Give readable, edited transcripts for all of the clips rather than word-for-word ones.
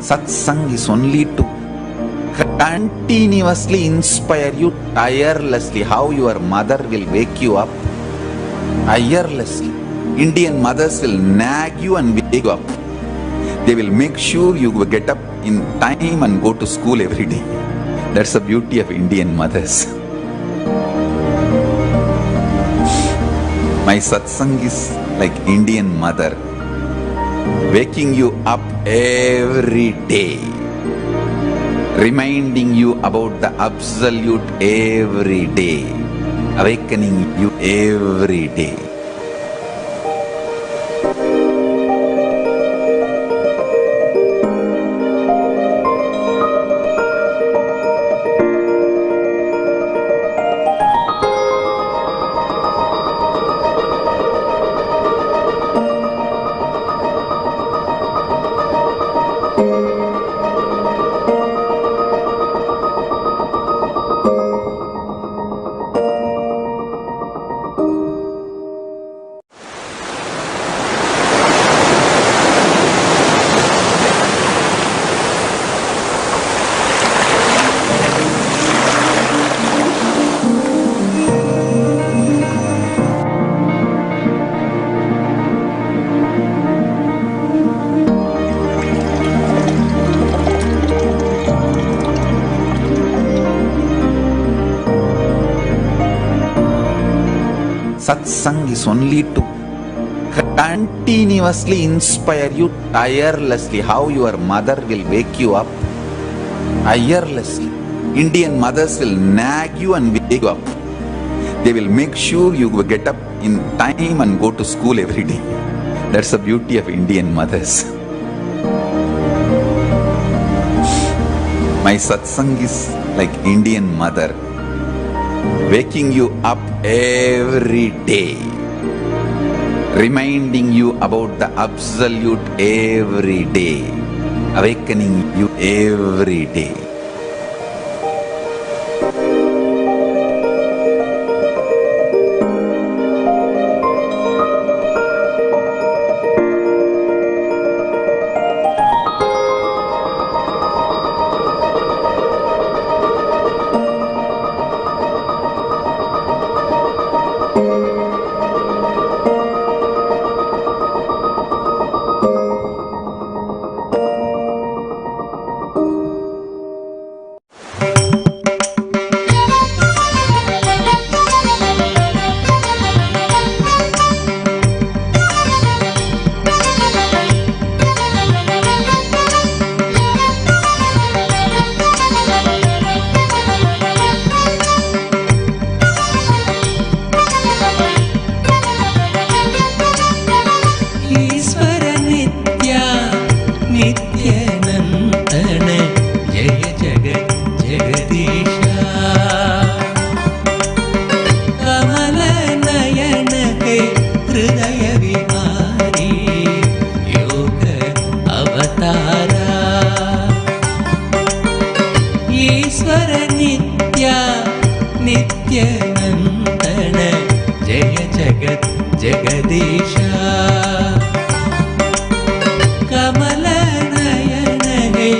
Satsang is only to continuously inspire you tirelessly. How your mother will wake you up tirelessly. Indian mothers will nag you and wake you up. They will make sure you get up in time and go to school every day. That's the beauty of Indian mothers. My satsang is like Indian mother, waking you up every day, reminding you about the absolute every day, awakening you every day. Satsang is only to continuously inspire you tirelessly. How your mother will wake you up tirelessly. Indian mothers will nag you and wake you up. They will make sure you get up in time and go to school every day. That's the beauty of Indian mothers. My satsang is like Indian mother, waking you up every day, reminding you about the absolute every day, awakening you every day. नित्यानन्दन जय जगत् जगदीशा कमलनयन हे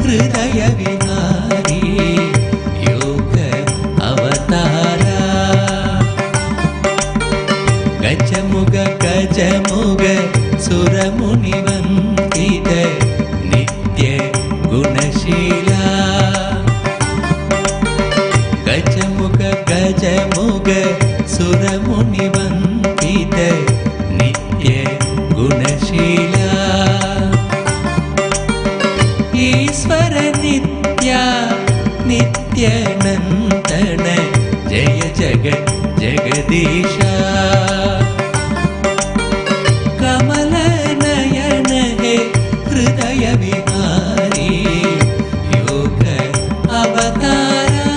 हृदय विहारी योग अवतारा गजमुग गजमुग सुरमुनिवन्दित नित्य गुणशीला गजमुग गजमुग सुरमुनिवन्दित नित्य गुणशीला ईश्वर नित्या नित्यानन्दन जय जगत् जगदीशा कमलनयन हे हृदय विहारी योग अवतारा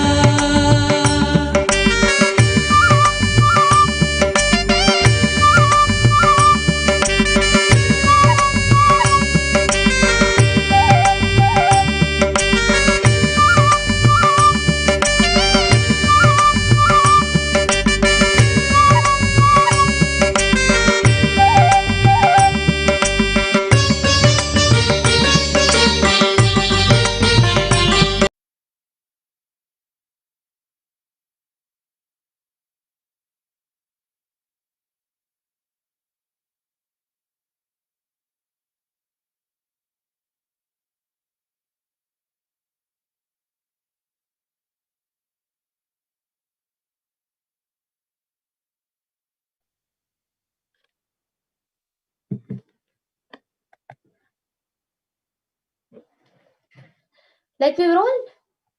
Like we were all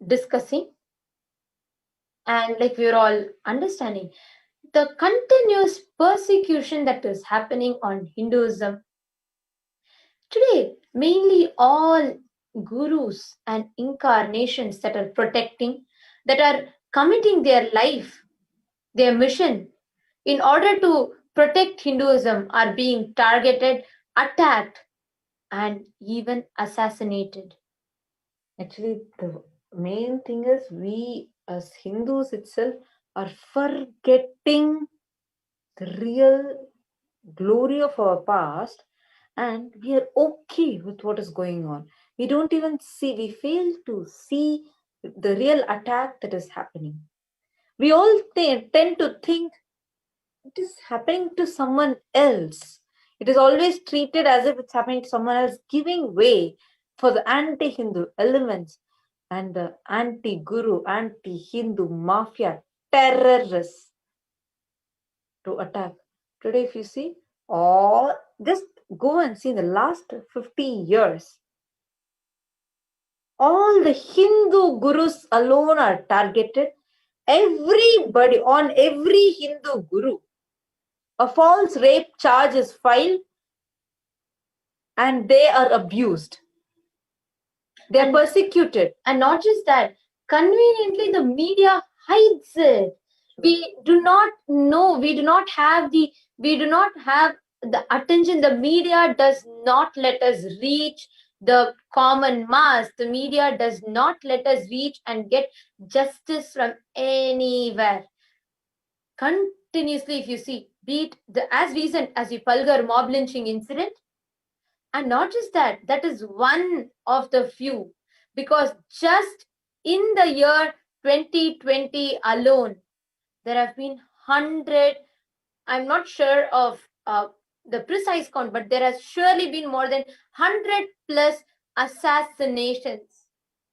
discussing and like we were all understanding the continuous persecution that is happening on Hinduism today, mainly all gurus and incarnations that are protecting, that are committing their life, their mission in order to protect Hinduism are being targeted, attacked, and even assassinated. Actually, the main thing is we as Hindus itself are forgetting the real glory of our past, and we are okay with what is going on. We don't even see, we fail to see the real attack that is happening. We all tend to think it is happening to someone else. It is always treated as if it's happening to someone else, giving way for the anti Hindu elements and the anti Guru, anti Hindu mafia terrorists to attack. Today, if you see, all just go and see the last 50 years, all the Hindu gurus alone are targeted. Everybody, on every Hindu guru, a false rape charge is filed and they are abused. They are And- persecuted. And not just that, conveniently the media hides it. We do not know, we do not have the attention. The media does not let us reach the common mass. The media does not let us reach and get justice from anywhere. Continuously, if you see, be it as recent as the Palghar mob lynching incident, and not just that, that is one of the few, because just in the year 2020 alone, there have been 100, I'm not sure of the precise count, but there has surely been more than 100 plus assassinations.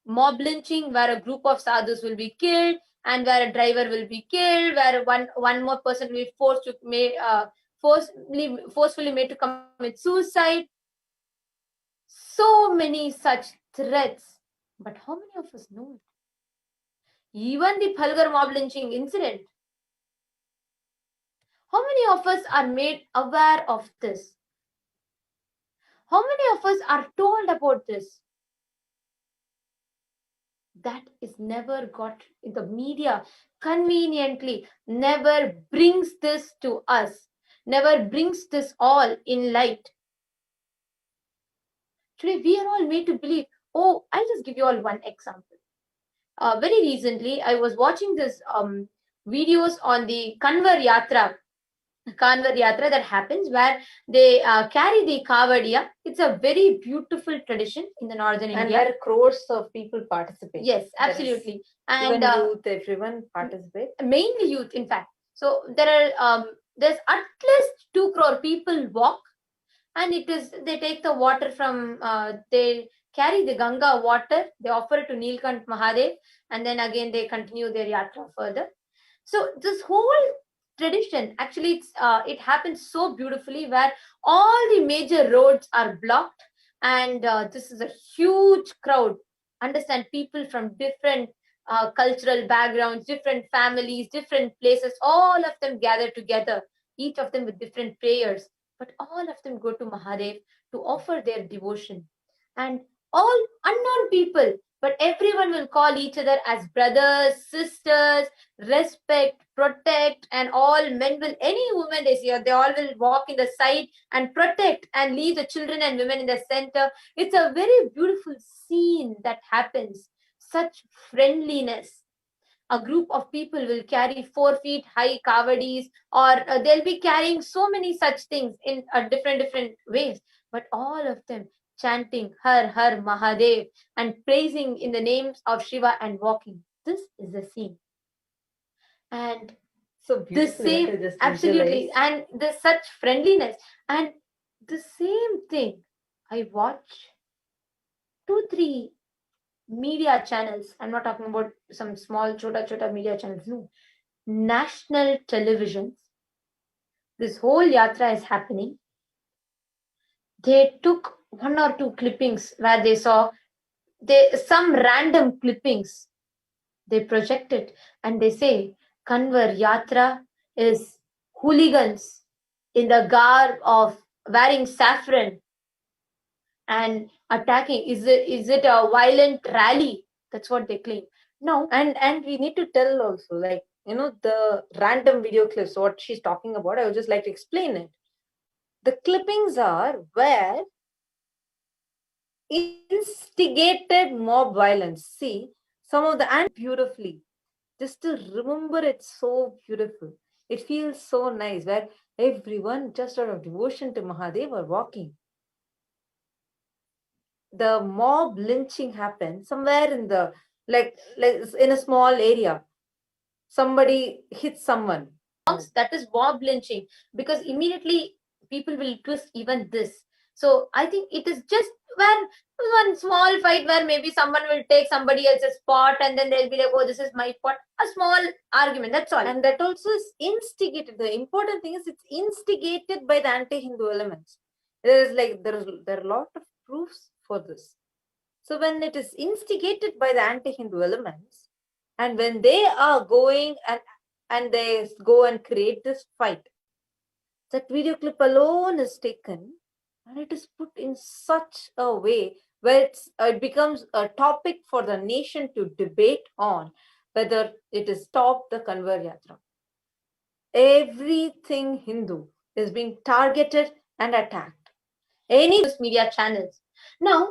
Mob lynching, where a group of sadhus will be killed, and where a driver will be killed, where one more person will be forcefully made to commit suicide. So many such threats. But how many of us know it? Even the Palghar mob lynching incident. How many of us are made aware of this? How many of us are told about this? That is never got in the media, conveniently never brings this to us, never brings this all in light. Today we are all made to believe. Oh, I'll just give you all one example. Very recently, I was watching this videos on the Kanvar Yatra that happens where they carry the Kavadiya. It's a very beautiful tradition in the northern And India. where crores of people participate. Yes, That is- absolutely. Even And youth, everyone participate. mainly youth, in fact. So there's at least 2 crore people walk, and they take the water from they carry the Ganga water, they offer it to Nilkant Mahadev, and then again they continue their yatra further. So this whole tradition, actually it happens so beautifully where all the major roads are blocked, and this is a huge crowd. Understand, people from different cultural backgrounds, different families, different places, all of them gather together, each of them with different prayers, but all of them go to Mahadev to offer their devotion. And all unknown people, but everyone will call each other as brothers, sisters, respect, protect, and all men will, any woman they see, they all will walk in the side and protect and leave the children and women in the center. It's a very beautiful scene that happens. Such friendliness. A group of people will carry 4 feet high kavadis, or they'll be carrying so many such things in different ways, but all of them chanting Har Har Mahadev and praising in the names of Shiva and walking. This is the scene. And So the beautiful. same, I could just absolutely, visualize. and there's such friendliness. And the same thing, I watch 2 3 media channels. I'm not talking about some small chota media channels. No, national televisions. This whole yatra is happening, they took one or two clippings where they saw some random clippings they projected, and they say Kanwar Yatra is hooligans in the garb of wearing saffron and attacking. Is it a violent rally? That's what they claim. Now, And we need to tell also, like, the random video clips, what she's talking about, I would just like to explain it. The clippings are where instigated mob violence. See, some of the and beautifully. Just to remember it so beautiful. It feels so nice where everyone just out of devotion to Mahadev are walking. The mob lynching happened somewhere in the like in a small area. Somebody hits someone. that is mob lynching, because immediately people will twist even this. So I think it is just when one small fight where maybe someone will take somebody else's spot and then they'll be like, oh, this is my spot. A small argument, that's all. And that also is instigated. The important thing is it's instigated by the anti-Hindu elements. There are a lot of proofs for this. So when it is instigated by the anti-Hindu elements, and when they are going and they go and create this fight, that video clip alone is taken and it is put in such a way where it becomes a topic for the nation to debate on whether it is stop the Kanwar Yatra. Everything Hindu is being targeted and attacked. Any news media channels. Now,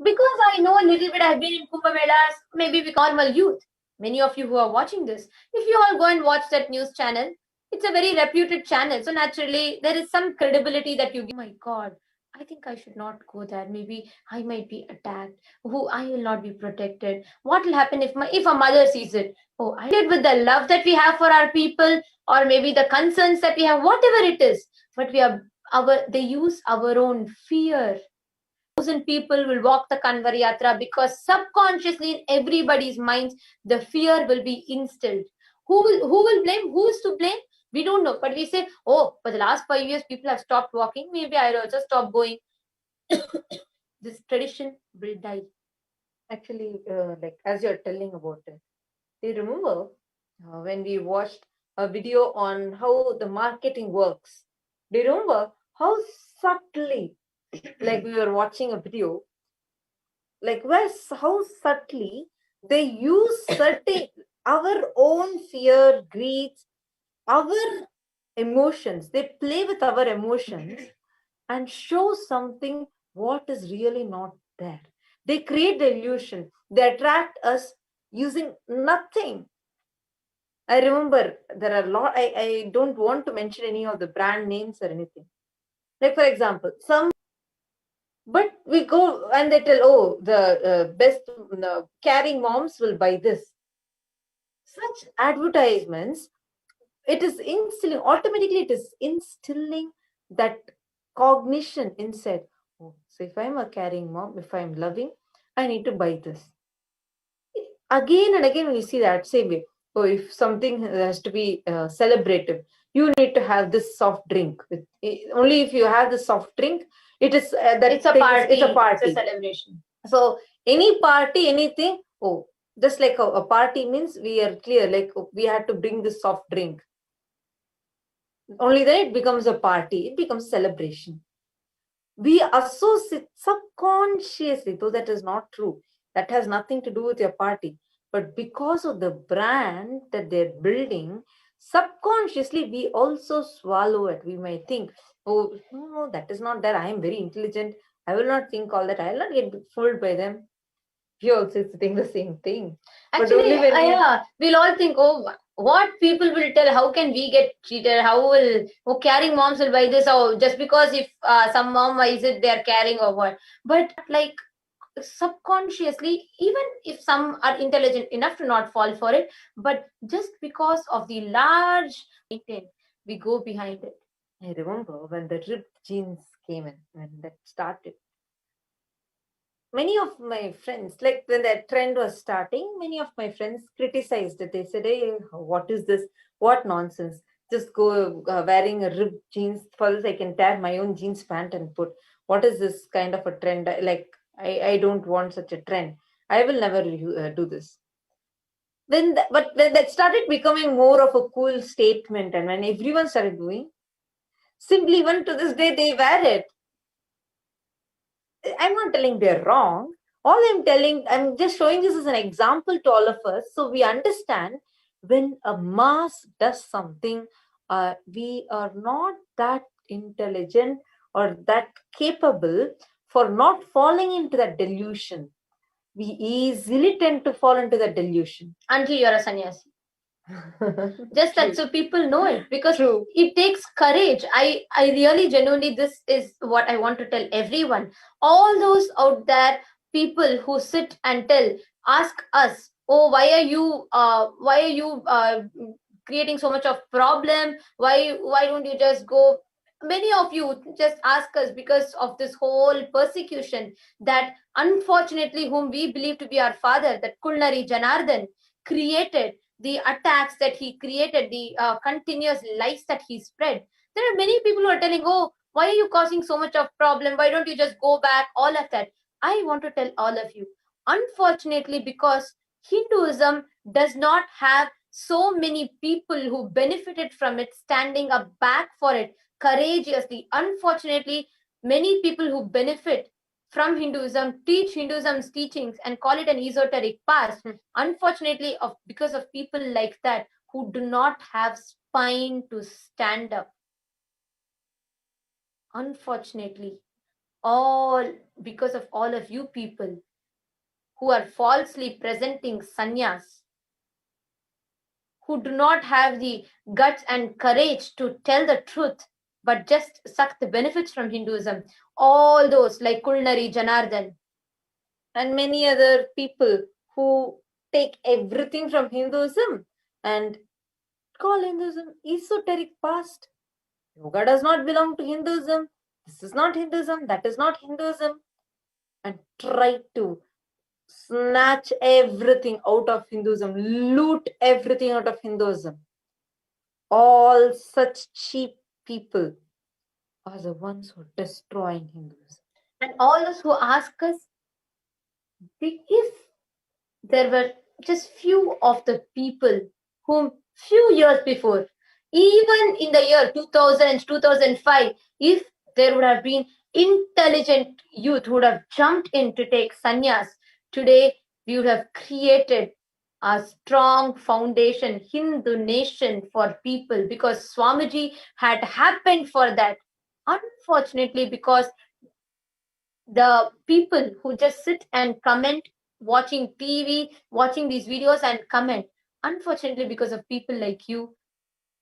because I know a little bit, I've been in Kumbh Melas, maybe with normal youth. Many of you who are watching this, if you all go and watch that news channel, it's a very reputed channel. So naturally, there is some credibility that you give. Oh my God, I think I should not go there. Maybe I might be attacked. Who I will not be protected. What will happen if a mother sees it? Oh, I did with the love that we have for our people, or maybe the concerns that we have, whatever it is. But they use our own fear. 1,000 people will walk the Kanwar Yatra because subconsciously in everybody's minds the fear will be instilled. Who will blame? Who is to blame? We don't know, but we say, oh, for the last 5 years people have stopped walking. Maybe I'll also stop going. This tradition will die. Actually, like as you're telling about it, do you remember when we watched a video on how the marketing works? Do you remember how subtly, like we were watching a video, like how subtly they use certain our own fear, greed, our emotions. They play with our emotions and show something what is really not there. They create the illusion. They attract us using nothing. I remember there are a lot. I don't want to mention any of the brand names or anything. Like for example, but we go and they tell, oh, the best caring moms will buy this. Such advertisements, it is instilling, automatically it is instilling that cognition inside. Oh, so if I'm a caring mom, if I'm loving, I need to buy this. Again and again, when you see that same way, oh, if something has to be celebrative, you need to have this soft drink. Only if you have the soft drink, it is that It's a party. It's a party. It's a celebration. So any party, anything, oh, just like a party means we are clear, like oh, we had to bring this soft drink. Only then it becomes a party, it becomes a celebration. We associate subconsciously, though that is not true. That has nothing to do with your party. But because of the brand that they're building, subconsciously we also swallow it. We might think, oh, no, that is not there. I am very intelligent. I will not think all that. I will not get fooled by them. We also think the same thing. Actually, we'll all think, oh, what people will tell, how can we get cheated? How will caring moms will buy this? Or just because if some mom buys it, they're caring or what? But like subconsciously, even if some are intelligent enough to not fall for it, but just because of the large intent, we go behind it. I remember when the ripped jeans came in, when that started. Many of my friends, like when that trend was starting, many of my friends criticized it. They said, hey, what is this? What nonsense? just go wearing a ripped jeans. For this, I can tear my own jeans pant and put. What is this kind of a trend? Like, I don't want such a trend. I will never do this. But when that started becoming more of a cool statement, and when everyone started doing, simply even to this day they wear it. I'm not telling they're wrong. All I'm just showing this as an example to all of us, so we understand when a mass does something, we are not that intelligent or that capable for not falling into that delusion. We easily tend to fall into that delusion. Until you're a sannyasi. Just that, so people know it, because True. it takes courage. I really genuinely, this is what I want to tell everyone, all those out there, people who sit and ask us, oh, why are you creating so much of problem, why don't you just go? Many of you just ask us because of this whole persecution that unfortunately, whom we believe to be our father, that Kulnari Janardhan created, the attacks that he created, the continuous lies that he spread. There are many people who are telling, oh, why are you causing so much of problem? Why don't you just go back? All of that. I want to tell all of you, unfortunately, because Hinduism does not have so many people who benefited from it, standing up back for it courageously. Unfortunately, many people who benefit from Hinduism teach Hinduism's teachings and call it an esoteric past. Unfortunately, because of people like that who do not have spine to stand up. Unfortunately, all because of all of you people who are falsely presenting sannyas, who do not have the guts and courage to tell the truth, but just suck the benefits from Hinduism. All those like Kulnari Janardhan and many other people who take everything from Hinduism and call Hinduism esoteric past. Yoga does not belong to Hinduism. This is not Hinduism. That is not Hinduism. And try to snatch everything out of Hinduism, loot everything out of Hinduism. All such cheap people are the ones who are destroying Hinduism. And all those who ask us, if there were just few of the people whom few years before, even in the year 2000, 2005, if there would have been intelligent youth who would have jumped in to take sannyas, today we would have created a strong foundation, Hindu nation for people, because Swamiji had happened for that. Unfortunately, because the people who just sit and comment, watching TV, watching these videos and comment, unfortunately, because of people like you,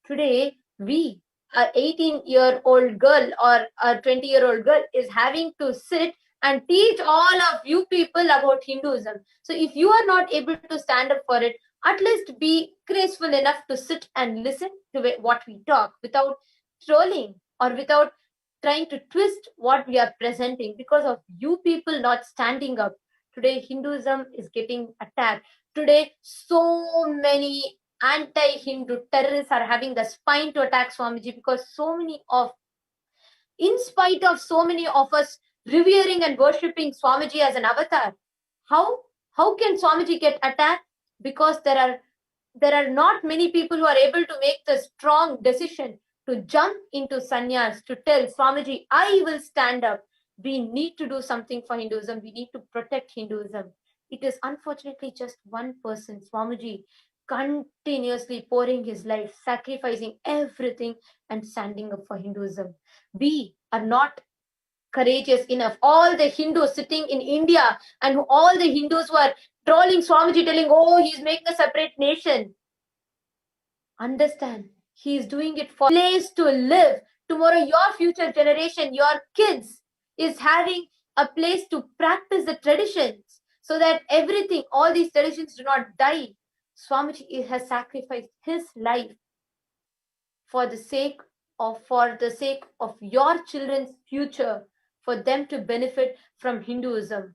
today we, a 18-year-old girl or a 20-year-old girl, is having to sit and teach all of you people about Hinduism. So if you are not able to stand up for it, at least be graceful enough to sit and listen to what we talk without trolling or without trying to twist what we are presenting. Because of you people not standing up, today Hinduism is getting attacked. Today, so many anti-Hindu terrorists are having the spine to attack Swamiji, because in spite of so many of us revering and worshipping Swamiji as an avatar, how can Swamiji get attacked? Because there are not many people who are able to make the strong decision to jump into sannyas, to tell Swamiji, I will stand up. We need to do something for Hinduism. We need to protect Hinduism. It is unfortunately just one person, Swamiji, continuously pouring his life, sacrificing everything and standing up for Hinduism. We are not courageous enough. All the Hindus sitting in India and all the Hindus who are trolling Swamiji, telling, oh, he's making a separate nation. Understand, he is doing it for a place to live. Tomorrow, your future generation, your kids, is having a place to practice the traditions, so that everything, all these traditions do not die. Swamiji has sacrificed his life for the sake of your children's future, for them to benefit from Hinduism.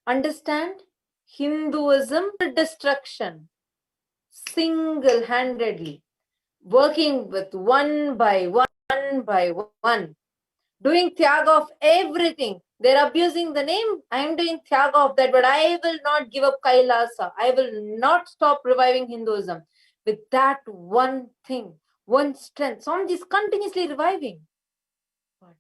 Understand? Hinduism destruction single-handedly. working with one by one, doing tyaga of everything. They're abusing the name. I am doing tyaga of that, but I will not give up Kailasa. I will not stop reviving Hinduism. With that one thing, one strength, Swamiji is continuously reviving. But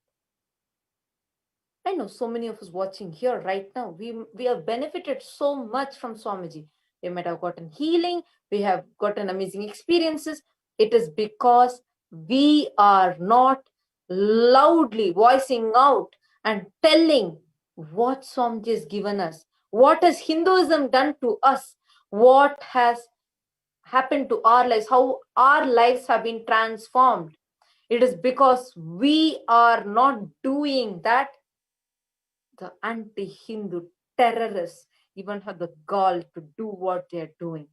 I know so many of us watching here right now, we have benefited so much from Swamiji. We might have gotten healing, we have gotten amazing experiences. It is because we are not loudly voicing out and telling what Swamiji has given us, what has Hinduism done to us, what has happened to our lives, how our lives have been transformed. It is because we are not doing that. The anti-Hindu terrorists even have the gall to do what they're doing.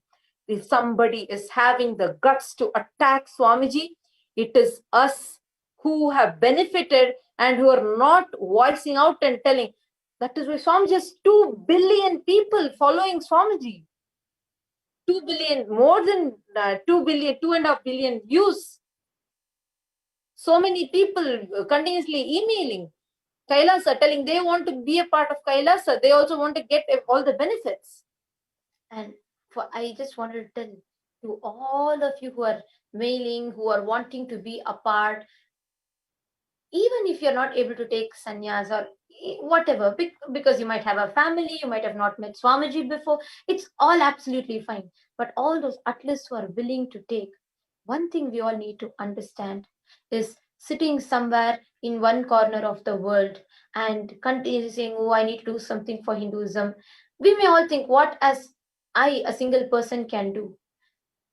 If somebody is having the guts to attack Swamiji, it is us who have benefited and who are not voicing out and telling. That is why Swamiji has 2 billion people following Swamiji. 2 billion, more than 2 billion, 2.5 billion views. So many people continuously emailing Kailasa, telling they want to be a part of Kailasa. They also want to get all the benefits. And I just wanted to tell to all of you who are mailing, who are wanting to be a part, even if you're not able to take sannyas or whatever, because you might have a family, you might have not met Swamiji before, it's all absolutely fine. But all those atleast who are willing to take, one thing we all need to understand is sitting somewhere in one corner of the world and continuing saying, oh, I need to do something for Hinduism. We may all think, what as I, a single person, can do.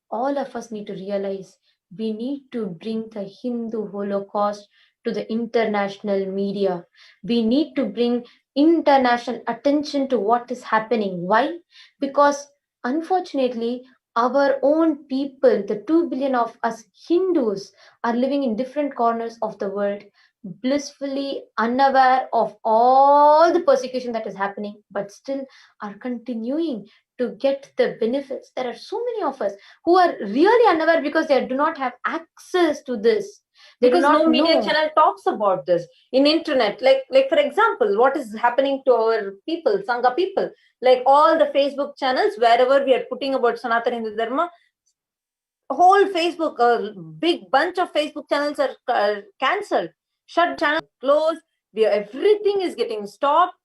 All of us need to realize we need to bring the Hindu Holocaust to the international media. We need to bring international attention to what is happening. Why? Because unfortunately, our own people, the 2 billion of us Hindus, are living in different corners of the world, blissfully unaware of all the persecution that is happening, but still are continuing to get the benefits. There are so many of us who are really unaware because they do not have access to this. They Because do not no media know. channel talks about this in internet. Like for example, what is happening to our people, Sangha people? Like all the Facebook channels, wherever we are putting about Sanatana Hindu Dharma, whole Facebook, a big bunch of Facebook channels are cancelled, shut channel, closed. Everything is getting stopped.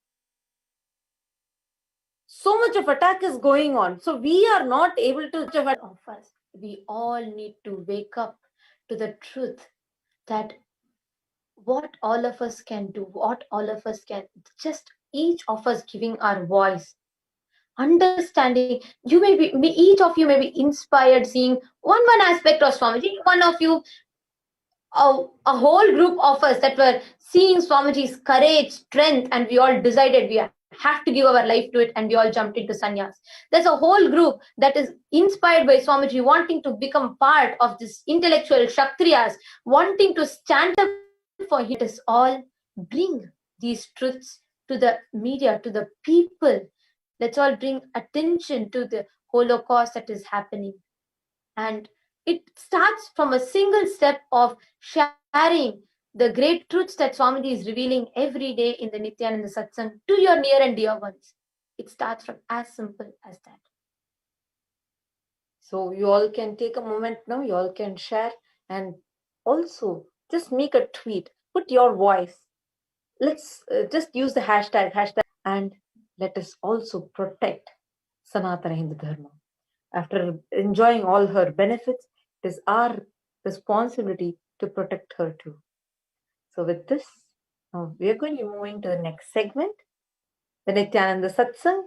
So much of attack is going on. So we are not able to. Of us, we all need to wake up to the truth that what all of us can do, what all of us can, just each of us giving our voice, understanding. You may be, each of you may be inspired seeing one aspect of Swamiji. One of you, a whole group of us that were seeing Swamiji's courage, strength, and we all decided we have to give our life to it, and we all jumped into sannyas. There's a whole group that is inspired by Swamiji, wanting to become part of this intellectual Kshatriyas, wanting to stand up for him. It is all bring these truths to the media, to the people. Let's all bring attention to the Holocaust that is happening. And it starts from a single step of sharing the great truths that Swamiji is revealing every day in the Nityananda Satsang to your near and dear ones. It starts from as simple as that. So you all can take a moment now, you all can share, and also just make a tweet, put your voice. Let's just use the hashtag, and let us also protect Sanatana Hindu Dharma. After enjoying all her benefits, it is our responsibility to protect her too. So with this, now we are going to be moving to the next segment, the Nityananda Satsang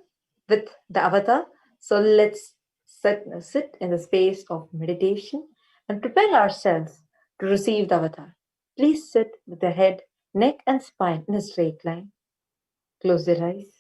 with the avatar. So let's sit in the space of meditation and prepare ourselves to receive the avatar. Please sit with the head, neck, and spine in a straight line. Close your eyes.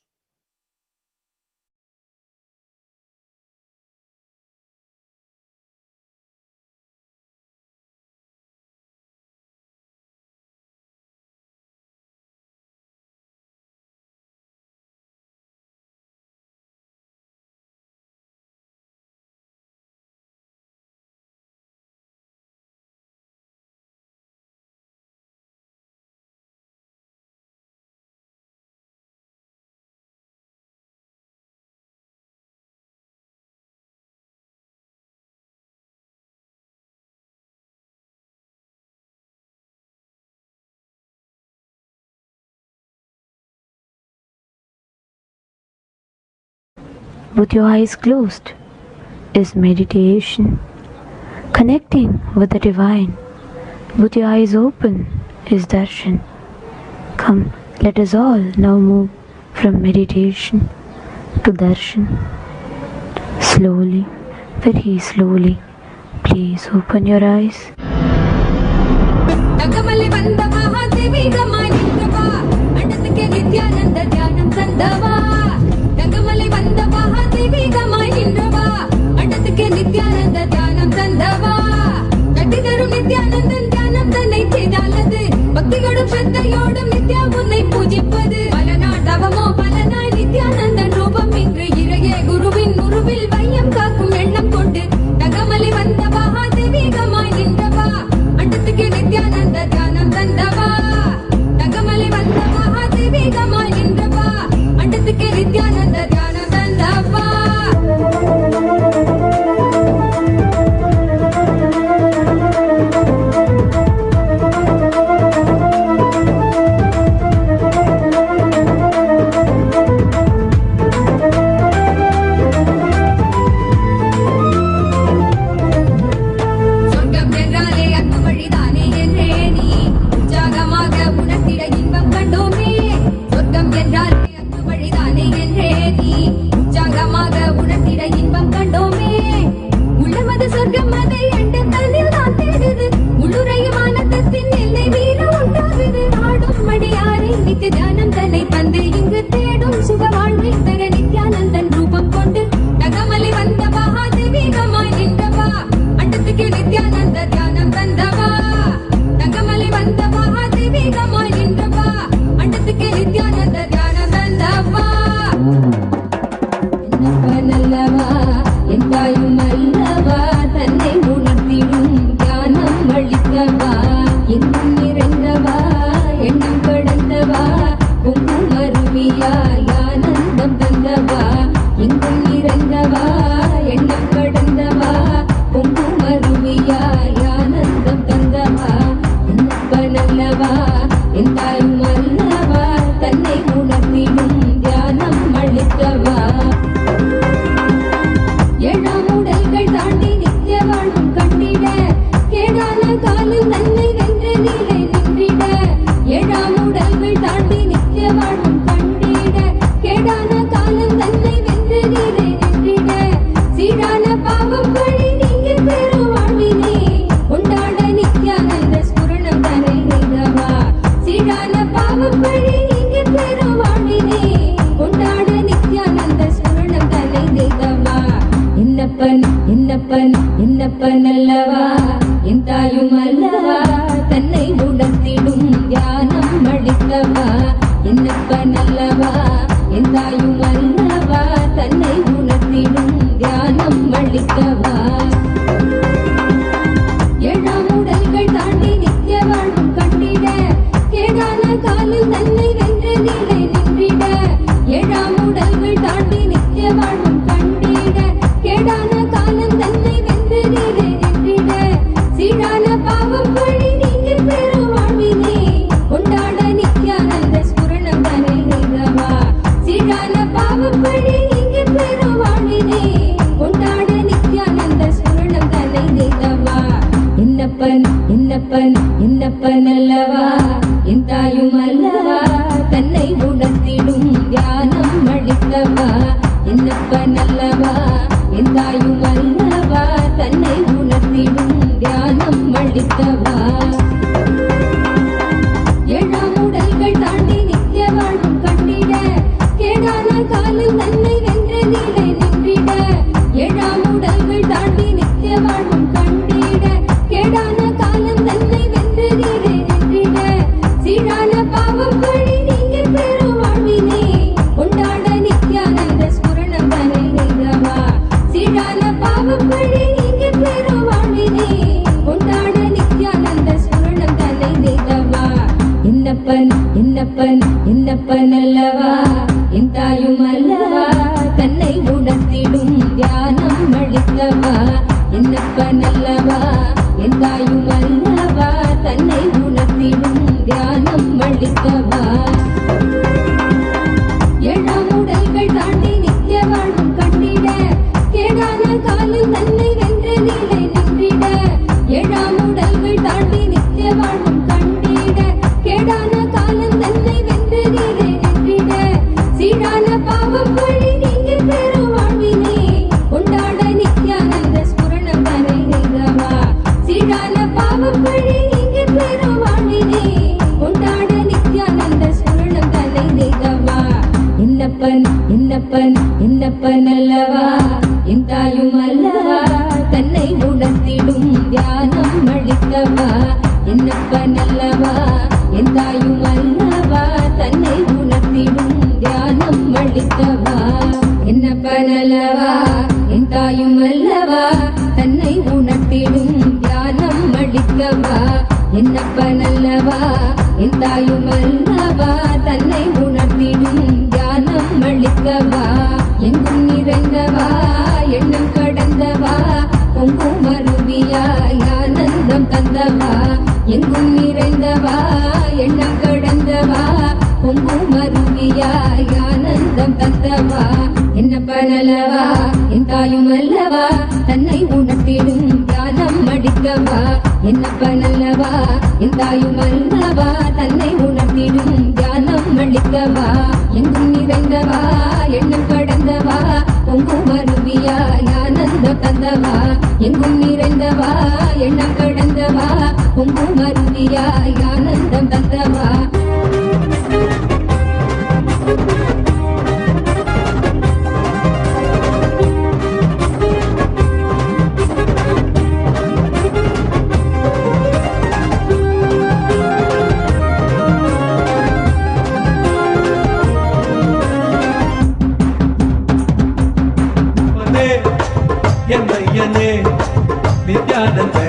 with your eyes closed is meditation. Connecting with the divine with your eyes open is darshan. Come, let us all now move from meditation to darshan. Slowly, very slowly, please open your eyes. Thangamalai வந்த மகாதேவிகமாய் நின்றவா, அண்டத்துக்கே நித்யானந்த தியானம் தந்தவா. தங்கமலை வந்த மகாதேவிகமாய் நின்றவா, அண்டத்துக்கே நித்யானந்த தியானம் தந்தவா. கட்டி தரும் நித்யானந்தன் தியானம் தன்னை செய்தாலது, பக்தியோடும் ஸ்ரத்தையோடும் நித்யா உன்னை பூஜிப்பது. பல நாள் தவமோ பல நாள் நித்யானந்தன் ரூபம் இன்று இறையே குருவின் உருவில் வையம் காக்கும் எண்ணம் கொண்டு தங்கமலை வந்த மகாதேவிகமாய் நின்றவா, அண்டத்துக்கே நித்யானந்த தியானம் தந்தவா. தங்கமலை வந்த மகாதேவிகமாய் நின்றவா, அண்டத்துக்கே நித்யானந்த தியானம் தந்தவா. சொர்க்கம் என்றாலே அன்பு வழிதானே என்றே நீ உற்சாகமாக உணர்த்திட இன்பம் கண்டோமே. சொர்க்கம் என்றாலே அன்பு வழிதானே என்றே நீ உற்சாகமாக உணர்த்திட இன்பம் கண்டோமே. உள்ளமது சொர்க்கம் அதை அண்ட தன்னில் தான் தேடுது, உள்ளுரையும் ஆனந்தத்தின் எல்லை மீற உண்டாகுது. ஆடும் மடியாரை நித்திய தியானம் தன்னை தந்து இங்கு தேடும் சுக வாழ்வை தர நித்யானந்தன் ரூபம் கொண்டு தங்கமலை வந்த மகாதேவிகமாய் நின்றவா, அண்டத்துக்கே நித்யானந்த தியானம் தந்தவா. தங்கமலை வந்த மகாதேவிகமாய் நின்றவா, அண்டத்துக்கே நித்யானந்த தியானம் தந்தவா. என்னப்பன் அல்லவா என் தாயும் அல்லவா, தன்னை உணர்த்திடும் தியானம் அளித்தவா. எங்கும் நிறைந்தவா எண்ணம் கடந்தவா, பொங்கும் அருவியாய் ஆனந்தம் தந்தவா. எங்கும் நிறைந்தவா எண்ணம் கடந்தவா, பொங்கும் அருவியாய் ஆனந்தம் தந்தவா. என்னப்பன் அல்லவா என் தாயும் அல்லவா, தன்னை உணர்த்திடும் தியானம் அளித்தவா. ஏழாம் உடல்கள் தாண்டி நித்திய வாழ்வும் கண்டிட, கேடான காலில் தன்னை வென்று நீலை நின்றிட. ஏழாம் உடல்கள் தாண்டி நித்திய வாழ்வும் கண்டிட, கேடான காலம் தன்னை வென்று நீலை நின்றிட. சீரான பாவம் வழி நீங்கி பெரும் வாழ்வினை கொண்டாட நித்யானந்த ஸ்புரணம் தன்னை நெய்தவா. சீரான பாவம் வழி நீங்கி பெரும் வாழ்வினை கொண்டாட நித்யானந்த ஸ்புரணம் தன்னை நெய்தவா. என்னப்பன் என்னப்பன் என்னப்பன் அல்லவா என் தாயும் அல்லவா, தன்னை உணர்த்திடும் தியானம் அளித்தவா. என்னப்பன் அல்லவா என் தாயும் அல்லவா, தன்னை உணர்த்திடும் தியானம் அளித்தவா. ஏழாம் உடல்கள் தாண்டி நித்திய வாழ்வும் கண்டிட, கேடான காலில் தன்னை வென்று நீலை நின்றிட. ஏழாம் உடல்கள் தாண்டி நித்திய வாழ்வும் கண்டிட, கேடான காலம் தன்னை வென்று நீலை நின்றிட. சீரான பாவம் வழி நீங்கி பெரும் வாழ்வினை கொண்டாட நித்யானந்த ஸ்புரணம் தன்னை நெய்தவா. சீரான பாவம் வழி நீங்கி பெரும் வாழ்வினை கொண்டாட நித்யானந்த ஸ்புரணம் தன்னை நெய்தவா. என்னப்பன் என்னப்பன் என்னப்பன் அல்லவா என் தாயும் அல்லவா, தன்னை உணர்த்திடும் தியானம் அளித்தவா. என்னப்பன் அல்லவா என் தாயும் அல்லவா, தன்னை உணர்த்திடும் தியானம் அளித்தவா. ஏழாம் உடல்கள் தாண்டி நித்திய வாழ்வும் கண்டிட, கேடான காலில் தன்னை வென்று நீலை நின்றிட. ஏழாம் உடல்கள் தாண்டி நித்திய வாழ்வும் கண்டிட, கேடான காலம் தன்னை வென்று நீலை நின்றிட. சீரான பாவம் வழி நீங்கி பெரும் வாழ்வினை கொண்டாட நித்யானந்த ஸ்புரணம் தன்னை நெய்தவா. சீரான பாவம் வழி நீங்கி பெரும் வாழ்வினை கொண்டாட நித்யானந்த ஸ்புரணம் தன்னை நெய்தவா. என்னப்பன் என்னப்பன் என்னப்பன் அல்லவா என் தாயும் அல்லவா, தன்னை உணர்த்திடும் தியானம் அளித்தவா. என்னப்பன் அல்லவா என் தாயும் அல்லவா, தன்னை உணர்த்திடும் தியானம் அளித்தவா. ஏழாம் உடல்கள் தாண்டி நித்திய வாழ்வும் கண்டிட, என்னப்பன் அல்லவா என் தாயும் அல்லவா தன்னை உணர்த்திடும் தியானம் அளித்தவா என்னப்பன் அல்லவா என் தாயும் அல்லவா தன்னை உணர்த்திடும் தியானம் அளித்தவா என்னப்பன் அல்லவா என் தாயும் அல்லவா தன்னை உணர்த்திடும் தியானம் அளிக்கவா என்னப்பன் அல்லவா என் தாயும் அல்லவா தன்னை உணர்த்திடும் தியானம் அளிக்கவா எங்கும் நிறைந்தவா எண்ணம் கடந்தவா பொங்கும் அருவியாய் ஆனந்தம் தந்தவா எங்கும் நிறைந்தவா எண்ணம் கடந்தவா பொங்கும் அருவியாய் ஆனந்தம் தந்தவா என்னப்பன் அல்லவா என் தாயும் அல்லவா தன்னை உணர்த்திடும் தியானம் அடிக்கவா என்னப்பன் அல்லவா என் தாயும் அல்லவா தன்னை உணர்த்திடும் தியானம் அளிக்கவா எங்கும் நிறைந்தவா எண்ணம் கடந்தவா பொங்கும் அருவியாய் ஆனந்தம் தந்தவா எங்கும் நிறைந்தவா எண்ணம் கடந்தவா பொங்கும் அருவியாய் ஆனந்தம் தந்தவா என்னையனே நித்யானந்த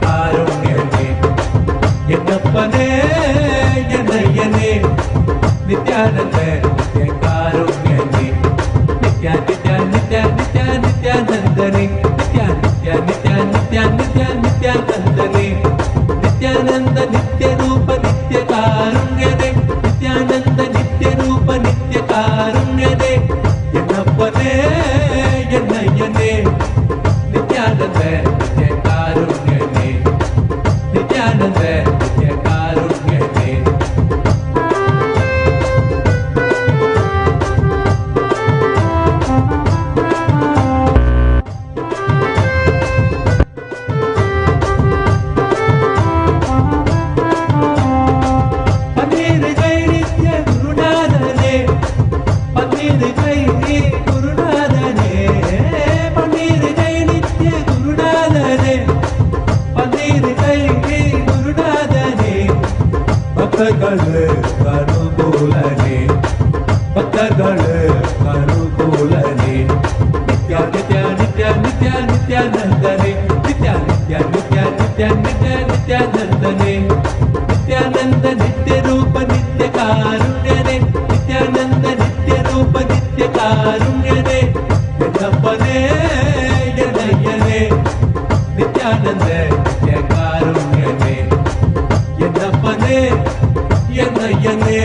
காருண்யனே என்னப்பனே என்னையனே நித்யானந்த காருண்யனே நித்யா நித்யா நித்யா நித்யா நித்யானந்தனே நித்யா நித்யா நித்யா நித்யா நித்யா நித்யானந்தனே நித்யானந்த நித்ய ரூப நித்ய காருண்யனே நித்யானந்த நித்ய ரூப நித்ய காருண்யனே என்னப்பனே என்னையனே நித்யானந்த நித்ய காருண்யனே நித்யானந்த நித்ய காருண்யனே பன்னீர் கை நித்ய குருநாதனே பன்னீர் கை குருநாதனே பன்னீர் கை நித்ய குருநாதனே பன்னீர் கை குருநாதனே பக்தர்கள் அனுகூலனே பக்தர்கள் அனுகூலனே நித்யா நித்யா நித்யா நித்யா நித்யானந்தனே நித்யா நித்யா நித்யா நித்யா நித்யா நித்யானந்தனே நித்யானந்த நித்ய ரூப நித்ய காருண்யனே நித்யானந்த நித்ய ரூப நித்ய காருண்யனே என்னப்பனே என்னையனே நித்யானந்த நித்ய காருண்யனே என்னப்பனே என்னையனே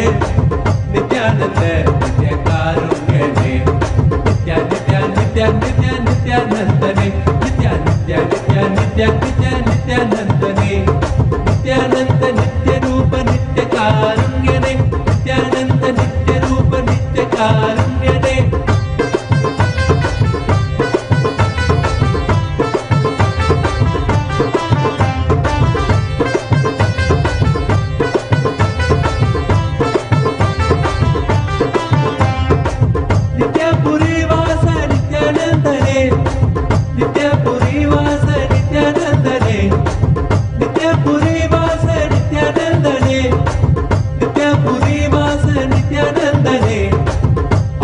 நித்யானந்த நித்ய காருண்யனே நித்யா நித்யா நித்யா நித்யா நித்யானந்தனே நித்யா நித்யா நித்யா நித்யா நித்யா நித்யானந்தனே நித்யானந்த நித்ய ரூப நித்ய காருண்யனே நித்யானந்த நித்ய ரூப நித்ய காருண்யனே நித்யபுரி வாச நித்யானந்தனே நித்யபுரி வாச நித்யானந்தனே நித்யபுரி வாச நித்யானந்தனே நித்யபுரி வாச நித்யானந்தனே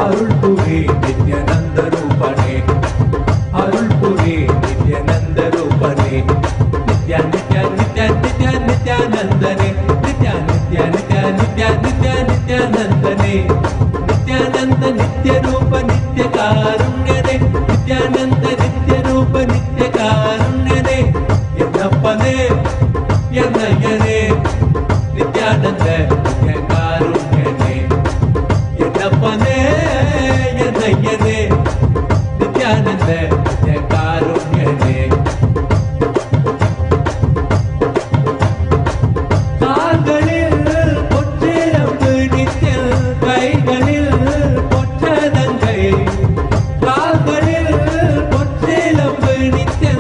அருள்புரி நித்யானந்த ரூபனே அருள்புரி நித்யானந்த ரூபனே நித்யா நித்யா நித்யா நித்யா நித்யானந்தனே நித்யா நித்யா நித்யா நித்யா நித்யா நித்யானந்தனே நித்யானந்த நித்ய ரூப நித்ய காருண்யனே நித்யானந்த நித்ய ரூப நித்ய காருண்யனே என்னப்பனே என்னையனே நித்யானந்த நித்ய காருண்யனே என்னப்பனே என்னையனே நித்யானந்த நித்ய காருண்யனே கால்களில் பொற்றிலம்பு நித்திய கைகளில் பொற்றதங்கை கால்களில் பொற்றிலம்பு நித்திய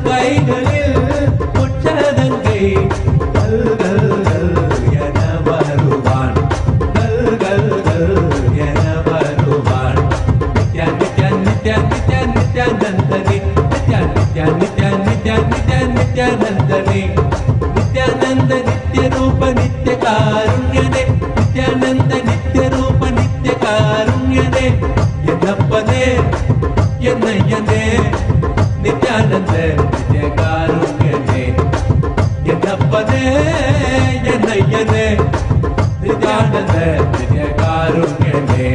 கைகளில் பொற்றதங்கை கல்கள் என வரும் ನಿತ್ಯಕಾರುಣ್ಯನೇ ನಿತ್ಯಾನಂದ ನಿತ್ಯ ರೂಪ ನಿತ್ಯಕಾರುಣ್ಯನೇ ಎನ್ನಪ್ಪನೇ ಎನ್ನಯ್ಯನೇ ನಿತ್ಯಾನಂದ ನಿತ್ಯಕಾರುಣ್ಯನೇ ಎನ್ನಪ್ಪನೇ ಎನ್ನಯ್ಯನೇ ನಿತ್ಯಾನಂದ ನಿತ್ಯಕಾರುಣ್ಯನೇ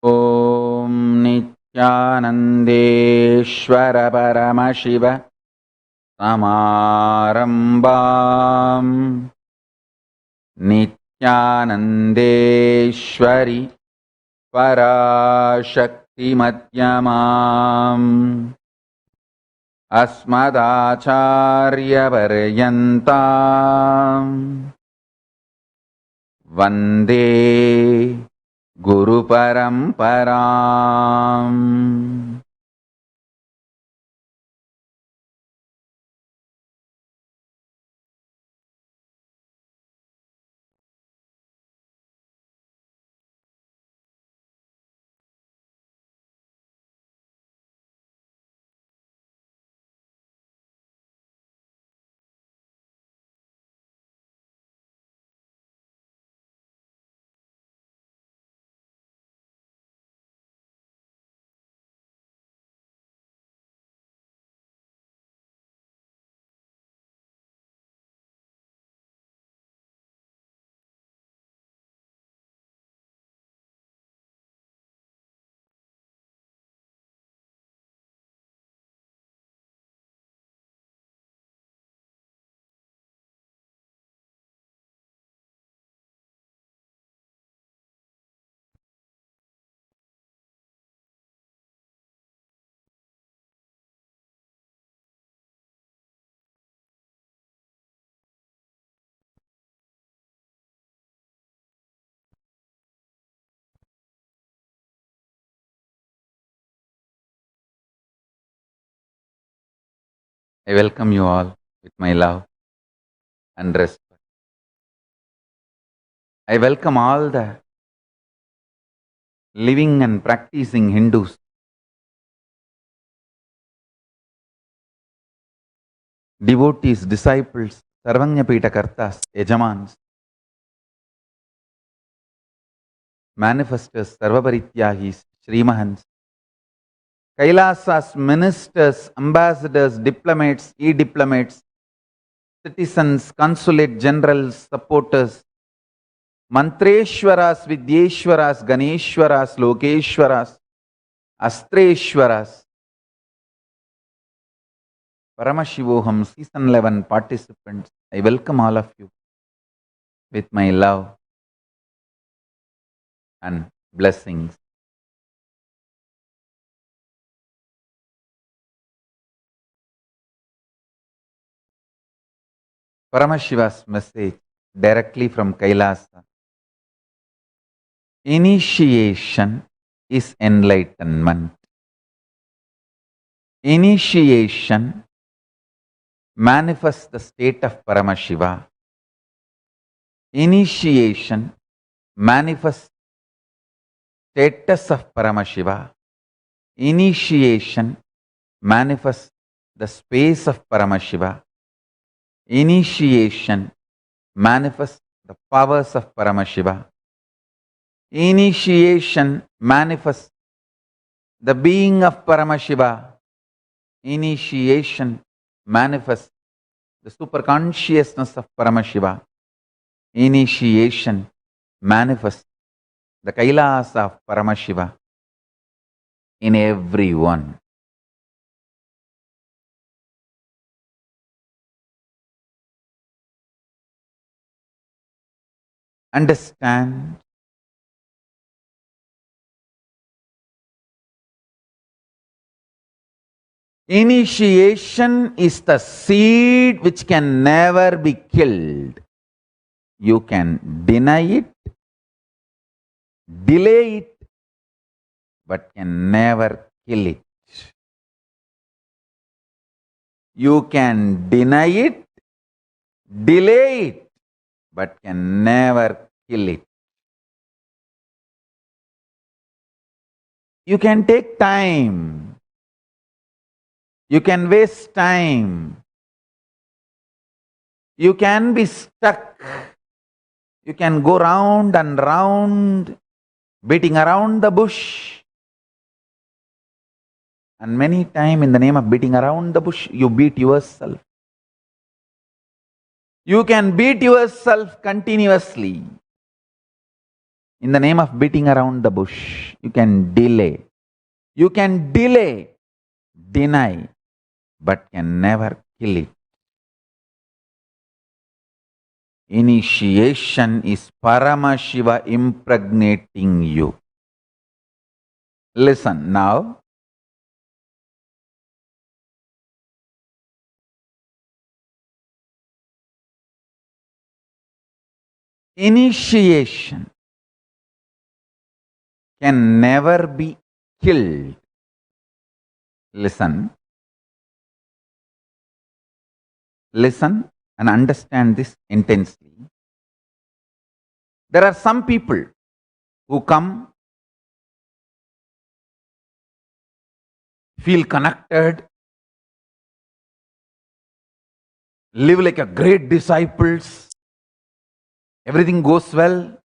ॐ नित्यानन्देश्वर परमशिव समारम्भाम् नित्यानन्देश्वरि पराशक्तिमध्यमाम् अस्मदाचार्यपर्यन्ताम् वन्दे गुरुपरम्पराम् I welcome you all with my love and respect. I welcome all the living and practicing Hindus, devotees, disciples, Sarvanyapita Kartas, Yajamans, manifestors, Sarvaparityagis, Srimahans, Kailasas, ministers, ambassadors, diplomats, e-diplomats, citizens, consulate generals, supporters, Mantreshwaras, Vidyeshwaras, Ganeshwaras, Lokeshwaras, Astreshwaras, Paramashivoham Season 11 participants, I welcome all of you with my love and blessings. Paramashiva's message directly from Kailasa. Initiation is enlightenment. Initiation manifests the state of Paramashiva. Initiation manifests status of Paramashiva. Initiation manifests the space of Paramashiva. Initiation manifests the powers of Paramashiva. Initiation manifests the being of Paramashiva. Initiation manifests the superconsciousness of Paramashiva. Initiation manifests the Kailasa of Paramashiva in everyone. Understand initiation is the seed which can never be killed. You can deny it, delay it, but can never kill it. You can deny it, delay it, but can never kill it. You can take time. You can waste time. You can be stuck. You can go round and round, beating around the bush. And many times, in the name of beating around the bush, you beat yourself. You can beat yourself continuously. In the name of beating around the bush, you can delay. You can delay, deny, but can never kill it. Initiation is Paramashiva impregnating you. Listen now. Initiation can never be killed. Listen. Listen and understand this intensely. There are some people who come, feel connected, live like a great disciples, everything goes well.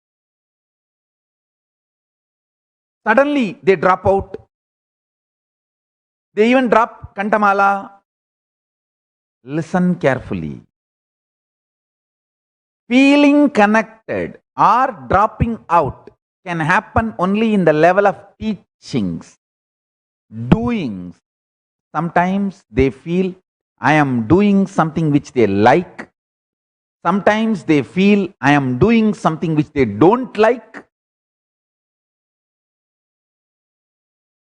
Suddenly they drop out. They even drop Kantamala. Listen carefully. Feeling connected or dropping out can happen only in the level of teachings, doings. Sometimes they feel I am doing something which they like. Sometimes they feel I am doing something which they don't like.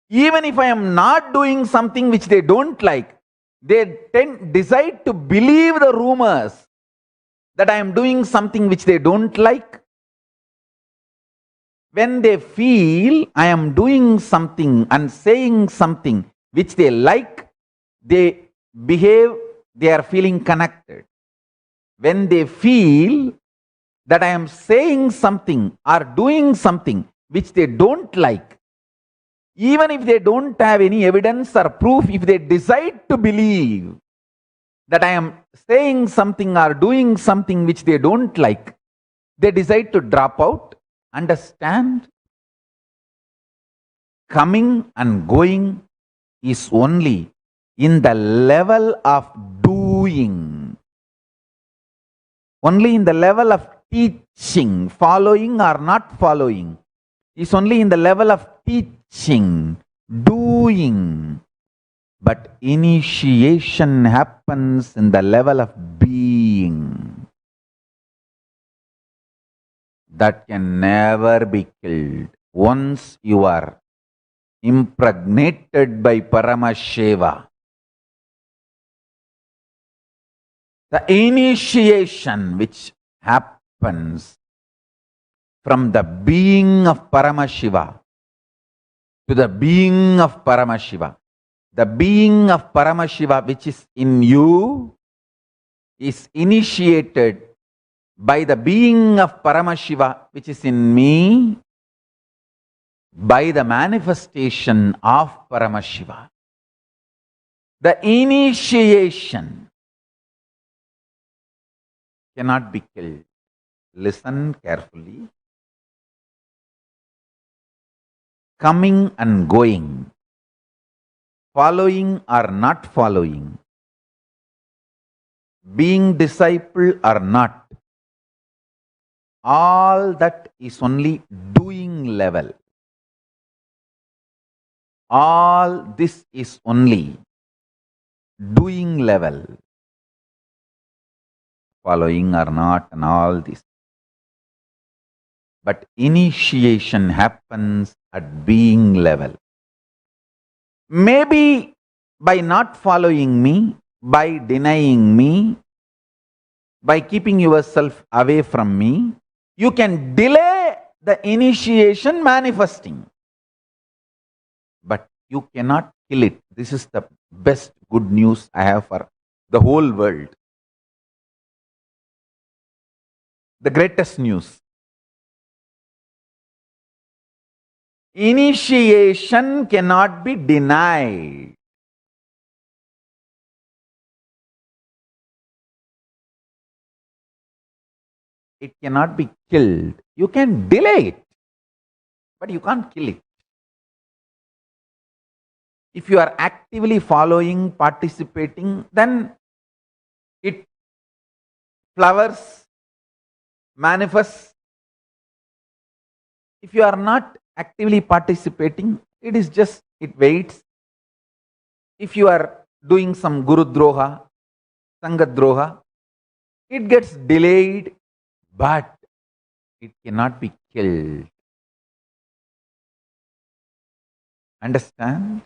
Even if I am not doing something which they don't like, they decide to believe the rumors that I am doing something which they don't like. When they feel I am doing something and saying something which they like, they behave, they are feeling connected. When they feel that I am saying something or doing something which they don't like, even if they don't have any evidence or proof, if they decide to believe that I am saying something or doing something which they don't like, they decide to drop out. Understand? Coming and going is only in the level of doing. Only in the level of teaching, following or not following, is only in the level of teaching, doing. But initiation happens in the level of being. That can never be killed. Once you are impregnated by Paramasheva, the initiation which happens from the being of Paramashiva to the being of Paramashiva, the being of Paramashiva which is in you is initiated by the being of Paramashiva which is in me, by the manifestation of Paramashiva. The initiation cannot be killed. Listen carefully. Coming and going, following or not following, being disciple or not, all that is only doing level. All this is only doing level. Following or not and all this. But initiation happens at being level. Maybe by not following me, by denying me, by keeping yourself away from me, you can delay the initiation manifesting. But you cannot kill it. This is the best good news I have for the whole world. the greatest news. Initiation cannot be denied. It cannot be killed. You can delay it, but you can't kill it. If you are actively following, participating, then it flowers, manifests. If you are not actively participating, it waits. If you are doing some Guru Droha, Sangha Droha, it gets delayed, but it cannot be killed. Understand?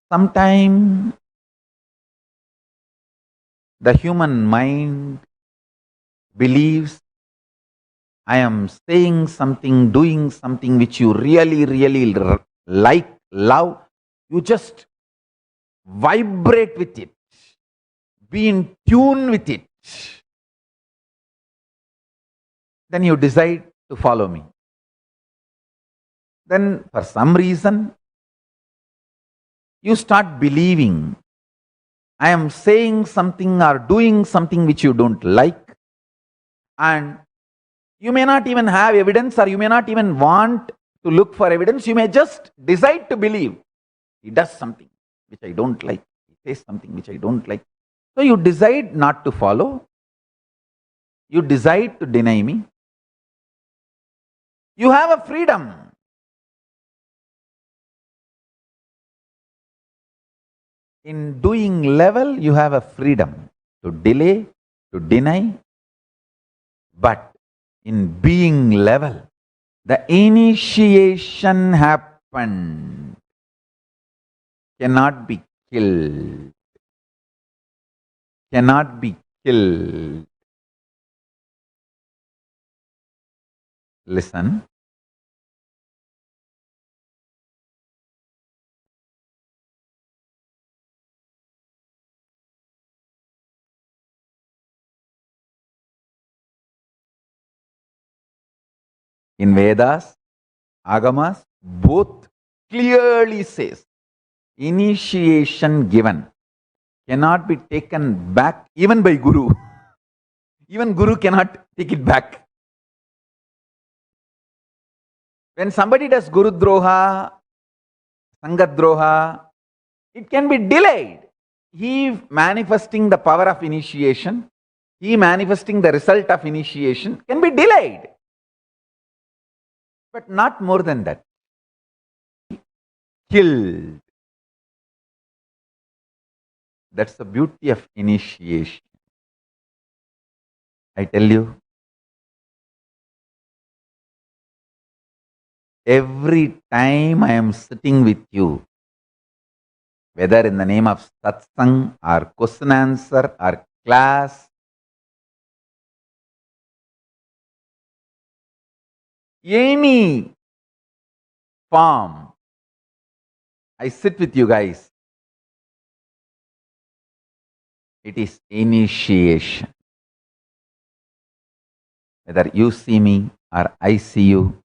Sometimes the human mind believes I am saying something, doing something which you really, really like, love. You just vibrate with it, be in tune with it. Then you decide to follow me. Then, for some reason, you start believing I am saying something or doing something which you don't like, and you may not even have evidence, or you may not even want to look for evidence. You may just decide to believe he does something which I don't like, he says something which I don't like. So you decide not to follow, you decide to deny me. You have a freedom. In doing level, you have a freedom to delay, to deny, but in being level, the initiation happened, cannot be killed, cannot be killed. Listen. In Vedas, Agamas, both clearly says initiation given cannot be taken back even by Guru. Even Guru cannot take it back. When somebody does Guru Droha, Sangha Droha, it can be delayed. He manifesting the power of initiation, he manifesting the result of initiation can be delayed. But not more than that. Killed. That's the beauty of initiation. I tell you, every time I am sitting with you, whether in the name of satsang or question answer or class, any form, I sit with you guys. It is initiation. Whether you see me or I see you,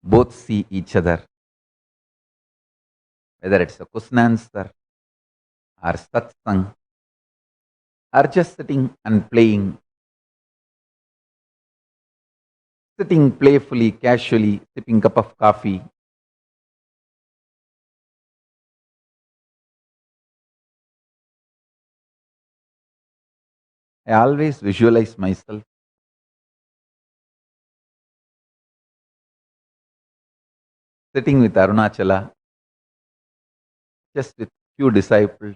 both see each other. Whether it's a question answer or satsang or just sitting and playing, sitting playfully, casually, sipping a cup of coffee. I always visualize myself sitting with Arunachala, just with few disciples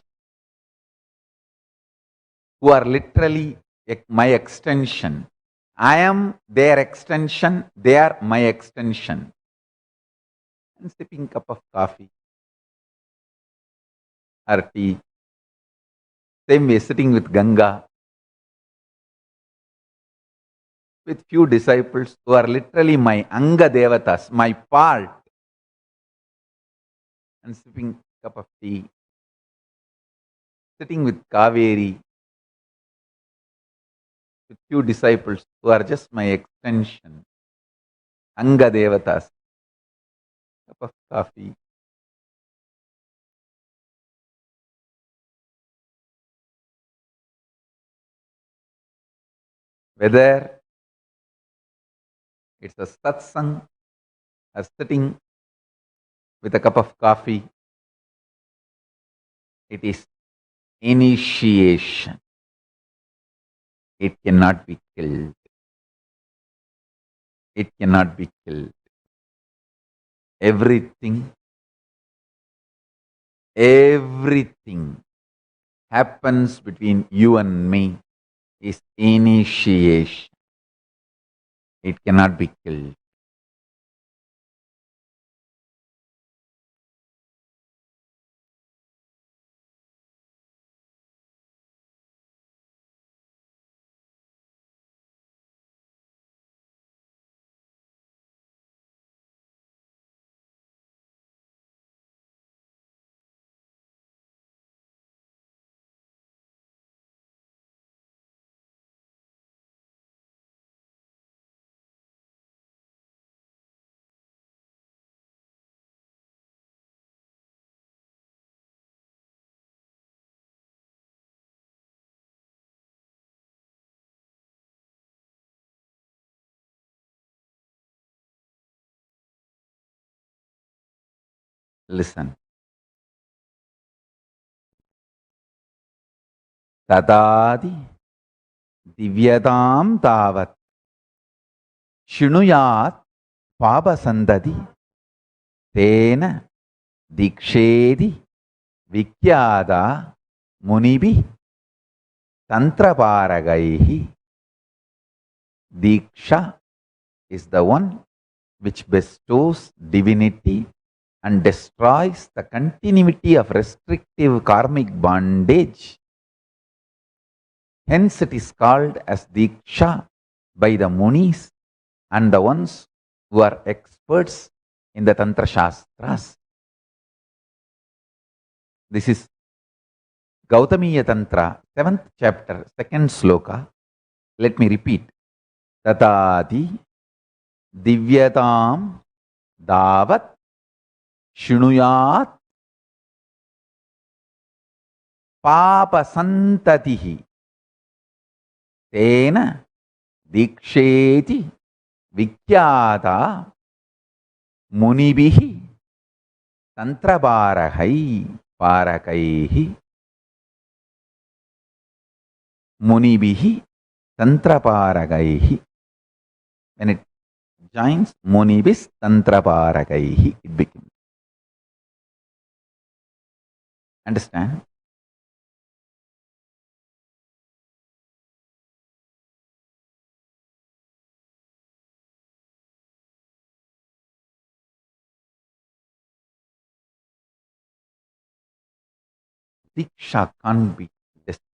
who are literally my extension. I am their extension, they are my extension. And sipping cup of coffee or tea. Same way, sitting with Ganga, with few disciples who are literally my Anga Devatas, my part, and sipping cup of tea, sitting with Kaveri, with few disciples who are just my extension. Anga Devatas. Cup of coffee. Whether it's a satsang or sitting with a cup of coffee, it is initiation. It cannot be killed. It cannot be killed. Everything happens between you and me is initiation. It cannot be killed. Listen. Tadadi divyadam tavat shinuyat pabasandadi tena dikshedi vikyada munibi tantraparagaihi. Diksha is the one which bestows divinity and destroys the continuity of restrictive karmic bondage. Hence it is called as Diksha by the Munis and the ones who are experts in the Tantra Shastras. This is Gautamiya Tantra, 7th chapter, 2nd sloka. Let me repeat. Tatati divyatam davat shinuyat papasantatihi tena diksheti vikyata munibihi parakaihi munibihi tantraparagaihi. When it joins munibis tantraparagaihi, it becomes. Understand? Diksha can't be destroyed.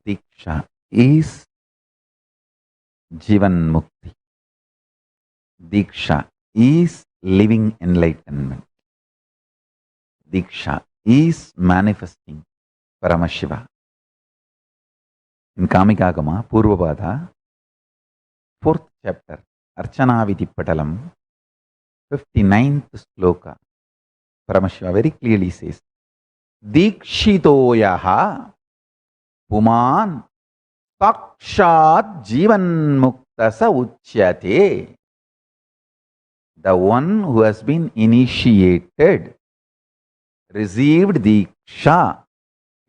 Diksha is Jivan Mukti. Diksha is living enlightenment. Diksha is manifesting Paramashiva. In Kamikagama, Purvapada, 4th chapter, Archana Vidipatalam, 59th sloka, Paramashiva very clearly says, Dikshitoyaha Puman Sakshat Jivan Muktasa Uchyate. The one who has been initiated, received Diksha,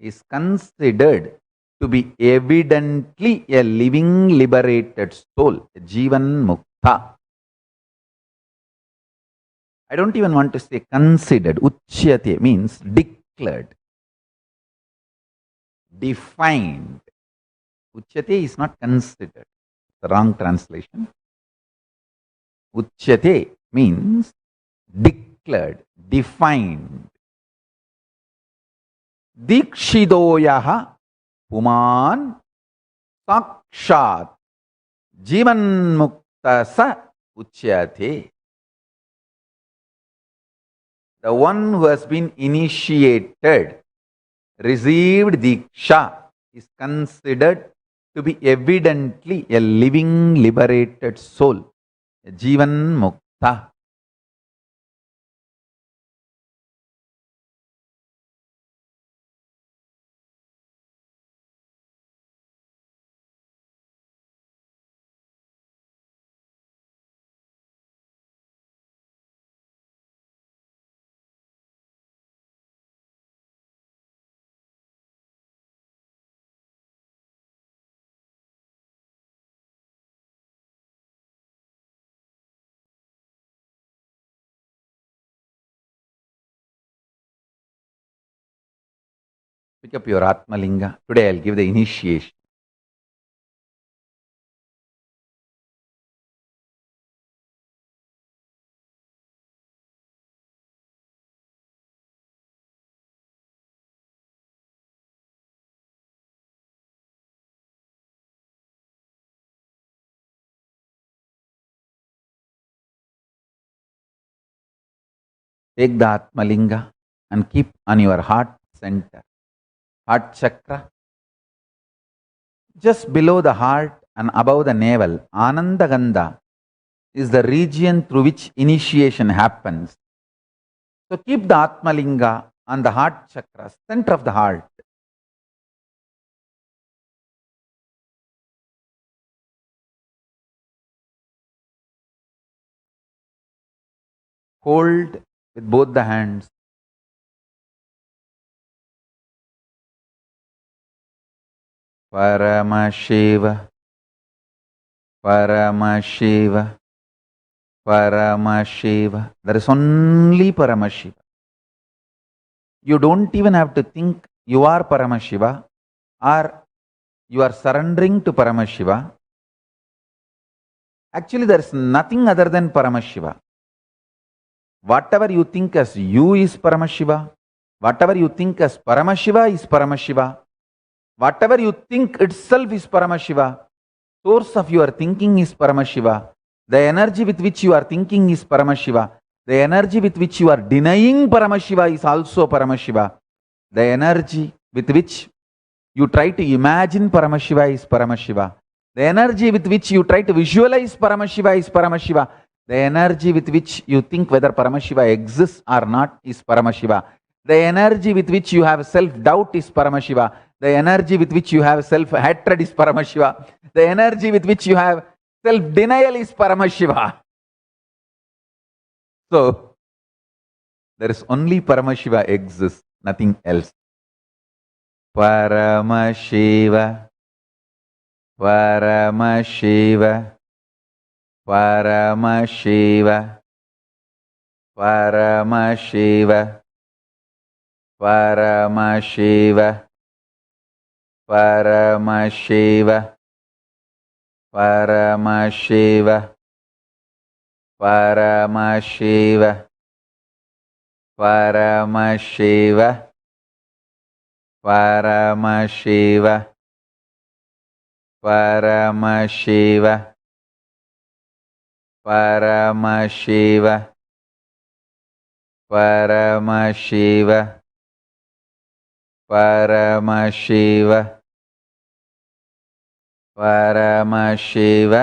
is considered to be evidently a living liberated soul, Jivan Mukta. I don't even want to say considered. Uchyate means declared, defined. Uchyate is not considered. The wrong translation. Uchyate means declared, defined. Dikshidoyaha Puman Sakshat Jivan Muktasa Uchyate. The one who has been initiated, received Diksha, is considered to be evidently a living liberated soul, a Jivan Mukta. Pick up your Atmalinga. Today I'll give the initiation. Take the Atmalinga and keep on your heart center, heart chakra. Just below the heart and above the navel, Ananda Gandha is the region through which initiation happens. So keep the Atmalinga on the heart chakra, center of the heart. Hold with both the hands. Paramashiva, Paramashiva, Paramashiva. There is only Paramashiva. You don't even have to think you are Paramashiva or you are surrendering to Paramashiva. Actually, there is nothing other than Paramashiva. Whatever you think as you is Paramashiva. Whatever you think as Paramashiva is Paramashiva. Whatever you think itself is Paramashiva. Source of your thinking is Paramashiva. The energy with which you are thinking is Paramashiva. The energy with which you are denying Paramashiva is also Paramashiva. The energy with which you try to imagine Paramashiva is Paramashiva. The energy with which you try to visualize Paramashiva is Paramashiva. The energy with which you think whether Paramashiva exists or not is Paramashiva. The energy with which you have self-doubt is Paramashiva. The energy with which you have self-hatred is Paramashiva. The energy with which you have self-denial is Paramashiva. So, there is only Paramashiva exists, nothing else. Paramashiva, Paramashiva, Paramashiva, Paramashiva, Paramashiva, Paramashiva, Paramashiva, Paramashiva, Paramashiva, Paramashiva, Paramashiva, Paramashiva, Paramashiva, Paramashiva, Paramashiva,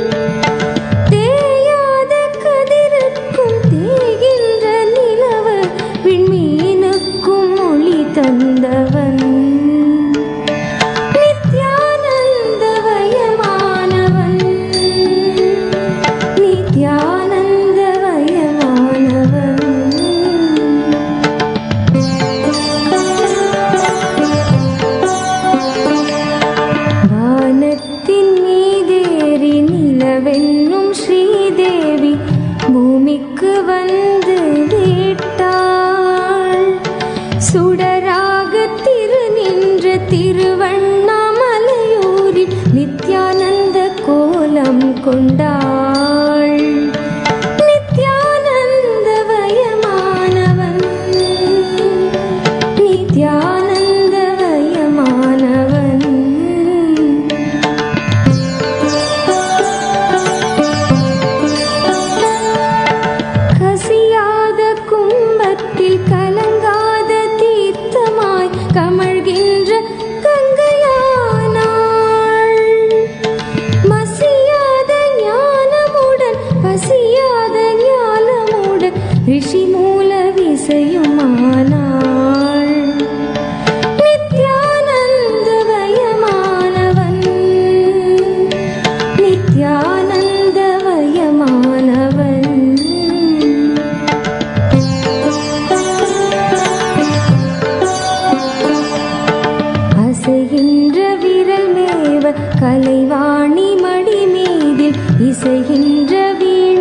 Kalaivani மடி மீதில் இசைகின்ற வீணையானாள்.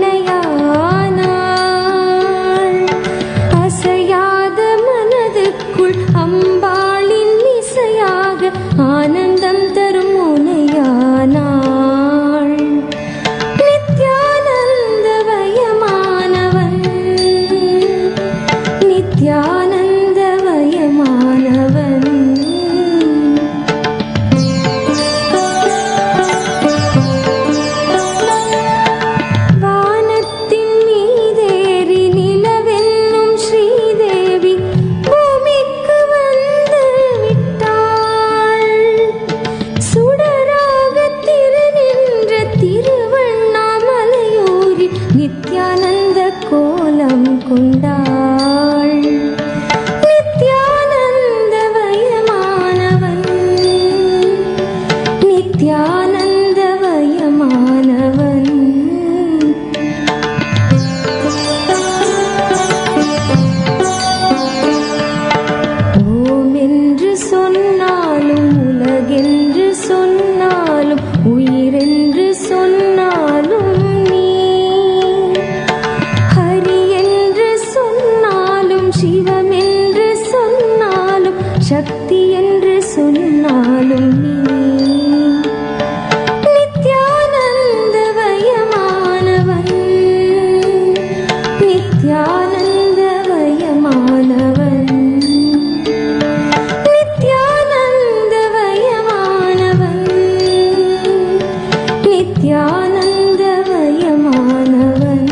அசையாத மனதுக்குள் அம்பாளின் இசையாக ஆனந்தம் தரும் முனையானாள். நித்யானந்தவயமானவன், நித்யானந்தவயமானவன். வானத்தின் மீதேறி நிலவென்னும் ஸ்ரீதேவி பூமிக்கு வந்து விட்டாள். சுடராக திருநின்ற திருவண்ணாமலையூரில் நித்யானந்த கோலம் கொண்டாள். நித்யானந்தவயமானவன், நித்யானந்தவயமானவன். ஓம் என்று சொன்னாலும் உலகென்று சொன்னாலும் உயிரென்று சொன்னாலும் நீ, ஹரி என்று சொன்னாலும் சிவமென்று சொன்னாலும் சக்தி என்று சொன்னாலும் நீ. நித்யானந்தவயமானவன், நித்யானந்தவயமானவன். நித்யானந்தவயமானவன், நித்யானந்தவயமானவன்.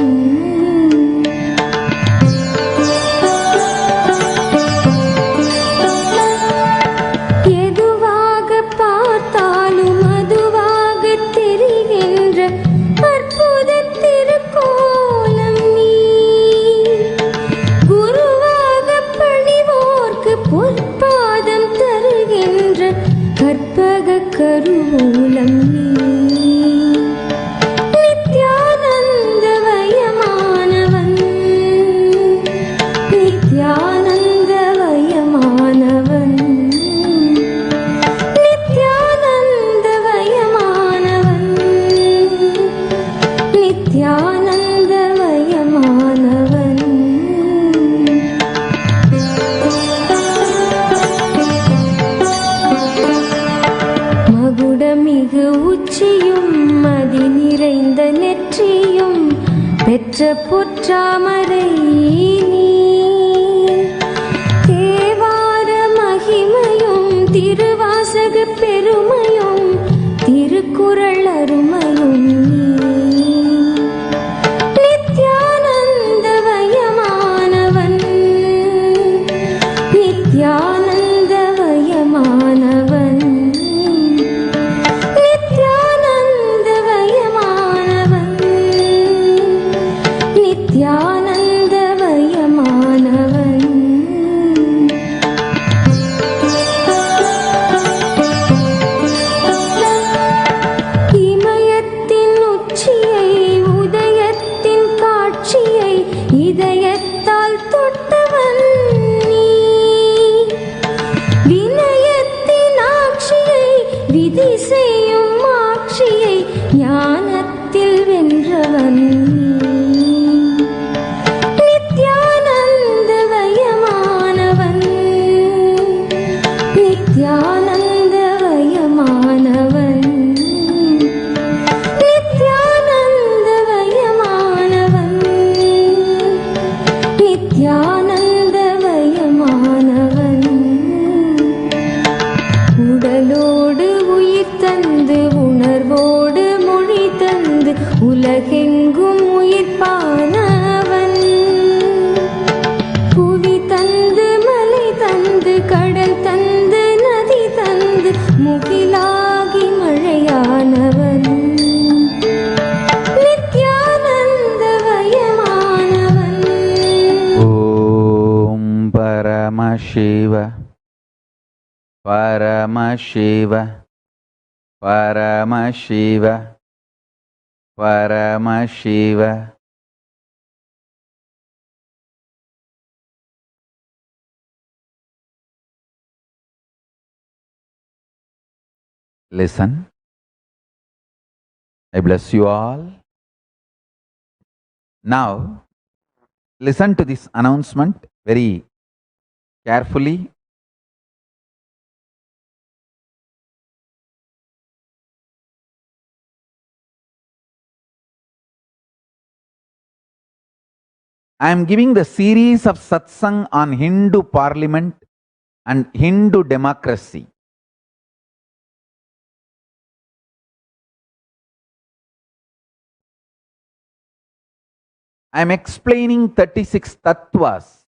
எதுவாக பார்த்தாலும் அதுவாக தெரிகின்ற அற்புத திருக்கோலம் நீ. குருவாக பணிவோர்க்கு பொற்பாதம் தருகின்ற கற்பக கருவூலம் நீ. நித்யானந்தவயமானவன், நித்யானந்தவயமானவன். நித்யானந்தவயமானவன், நித்யானந்தவயமானவன். மகுடமிகு உச்சியும் மதி நிறைந்த நெற்றியும் பெற்ற பொற்றாமரை நீ. தேவார மகிமையும் திருவாசக பெருமையும் திருக்குறள் அருமையும் நீ. நித்யானந்தவயமானவன், நித்யானந்தவயமானவன். நித்யானந்தவயமானவன், நித்யானந்தவயமானவன். இமயத்தின் உச்சியை உதயத்தின் காட்சியை இதயத்தால் தொட்டவன் நீ. வினயத்தின் ஆட்சியை விதி செய்யும் ஆட்சியை ஞானத்தில் வென்றவன் நீ. நித்யானந்தவயமானவன், நித்யானந்தவயமானவன். நித்யானந்தவயமானவன், நித்யானந்தவயமானவன். உடலோடு உயிர் தந்து உணர்வோடு மொழி தந்து உலகெங்கும் உயிர்ப்பானவன். புவி தந்து மலை தந்து கடல் தந்து நதி தந்து முகிலாகி மழையானவன். நித்யானந்தவயமானவன். ஓம் Paramasiva Paramasiva Paramasiva Paramasiva. Listen. I bless you all. Now, listen to this announcement very carefully. I am giving the series of satsang on Hindu parliament and Hindu democracy. I am explaining 36 tattvas.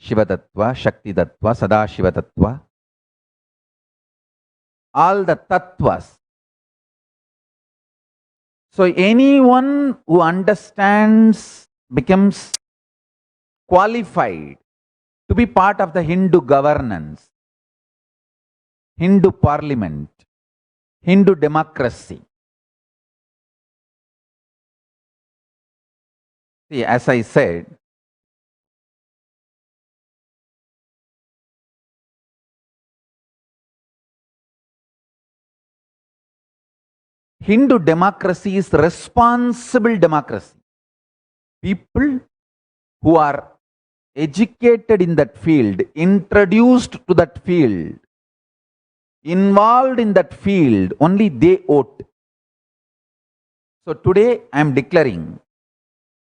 Shiva Tattva, Shakti Tattva, Sadashiva Tattva. All the tattvas. So anyone who understands becomes qualified to be part of the Hindu governance, Hindu parliament, Hindu democracy. See, as I said, Hindu democracy is responsible democracy. People who are educated in that field, introduced to that field, involved in that field, only they vote. So today I am declaring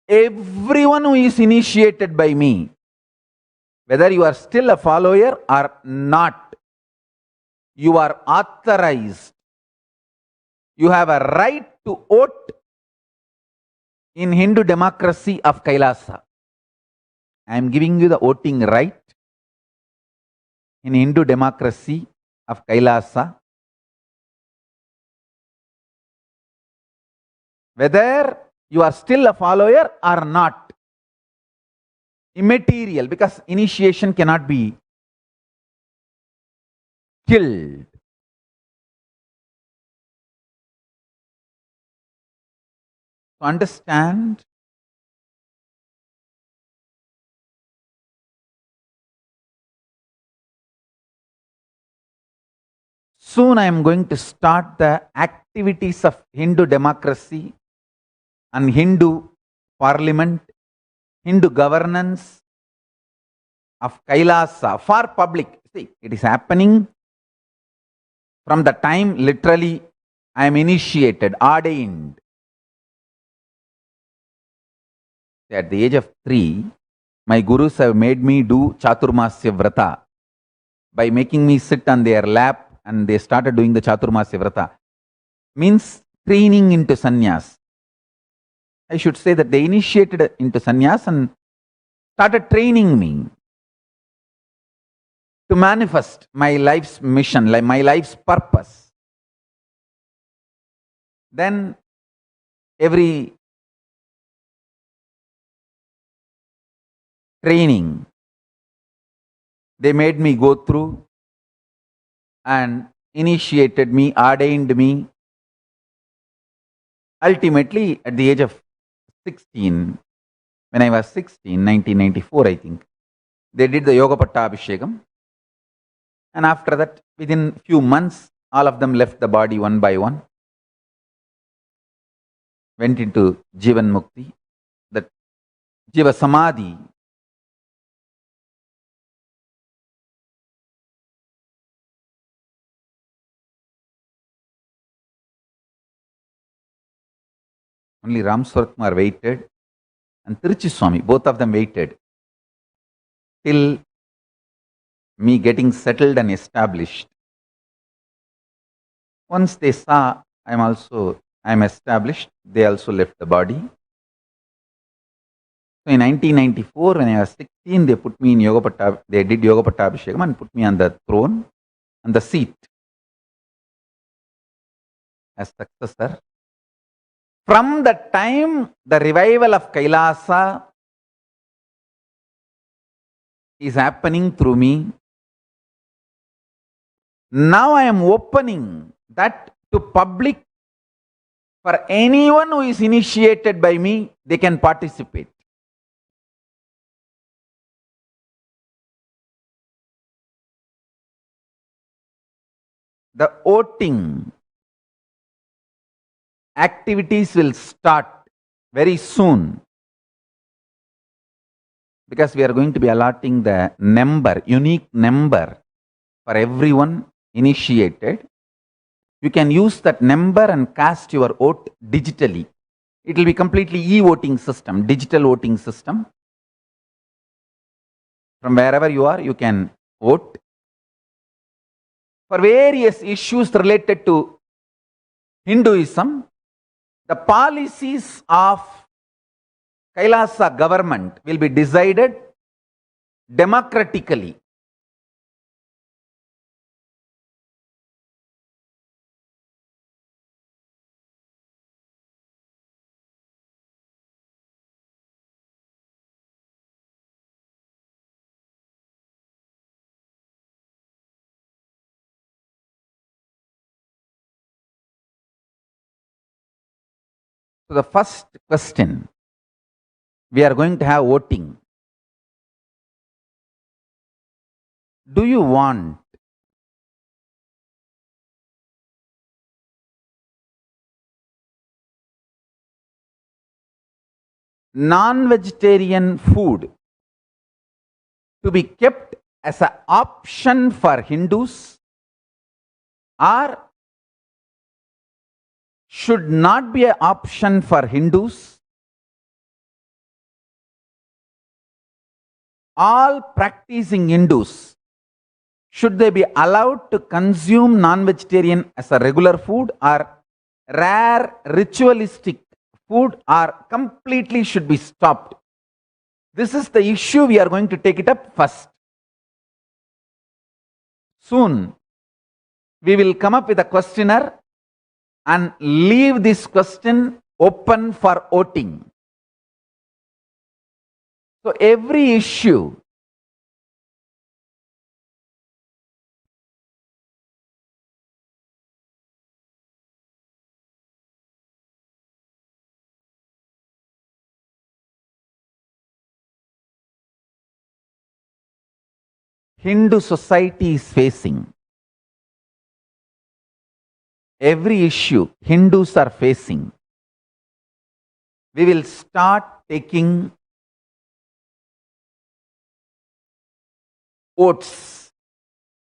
everyone who is initiated by me, whether you are still a follower or not, you are authorized. You have a right to vote in Hindu democracy of Kailasa. I am giving you the voting right in Hindu democracy of Kailasa. Whether you are still a follower or not, immaterial, because initiation cannot be killed. To understand, soon I am going to start the activities of Hindu democracy and Hindu parliament, Hindu governance of Kailasa for public. See, it is happening from the time literally I am initiated, ordained. At the age of 3, my gurus have made me do Chaturmasya Vrata by making me sit on their lap, and they started doing the Chaturmasya Vrata. Means training into sannyas. I should say that they initiated into sannyas and started training me to manifest my life's mission, like my life's purpose. Then every training they made me go through and initiated me, ordained me. Ultimately, at the age of 16, when I was 16, 1994, I think, they did the Yoga Pattabhishekam. And after that, within few months, all of them left the body one by one, went into Jivan Mukti, that Jiva Samadhi. Only Ram Swaratkumar waited and Tiruchi Swami, both of them waited till me getting settled and established. Once they saw I am established, they also left the body. So in 1994, when I was 16, they put me in they did Yoga Pattabhishekam and put me on the throne, on the seat as successor. From the time the revival of Kailasa is happening through me, now I am opening that to public. For anyone who is initiated by me, they can participate. The voting activities will start very soon, because we are going to be allotting the number, unique number for everyone initiated. You can use that number and cast your vote digitally. It will be completely e-voting system, digital voting system. From wherever you are, you can vote for various issues related to Hinduism. The policies of Kailasa government will be decided democratically. So the first question, we are going to have voting. Do you want non-vegetarian food to be kept as an option for Hindus, or should not be an option for Hindus? All practicing Hindus, should they be allowed to consume non-vegetarian as a regular food, or rare ritualistic food, or completely should be stopped? This is the issue we are going to take it up first. Soon, we will come up with a questionnaire and leave this question open for voting. So every issue Hindu society is facing, every issue Hindus are facing, we will start taking votes.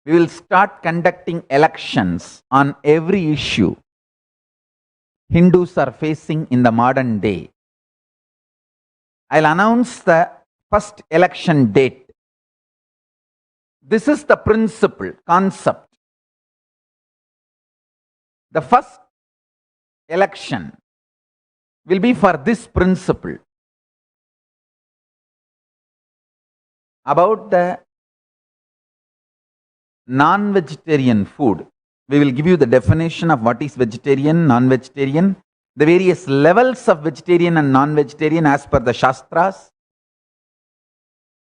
We will start conducting elections on every issue Hindus are facing in the modern day. I'll announce the first election date. This is the principle, concept. The first election will be for this principle about the non-vegetarian food. We will give you the definition of what is vegetarian, non-vegetarian, the various levels of vegetarian and non-vegetarian as per the Shastras,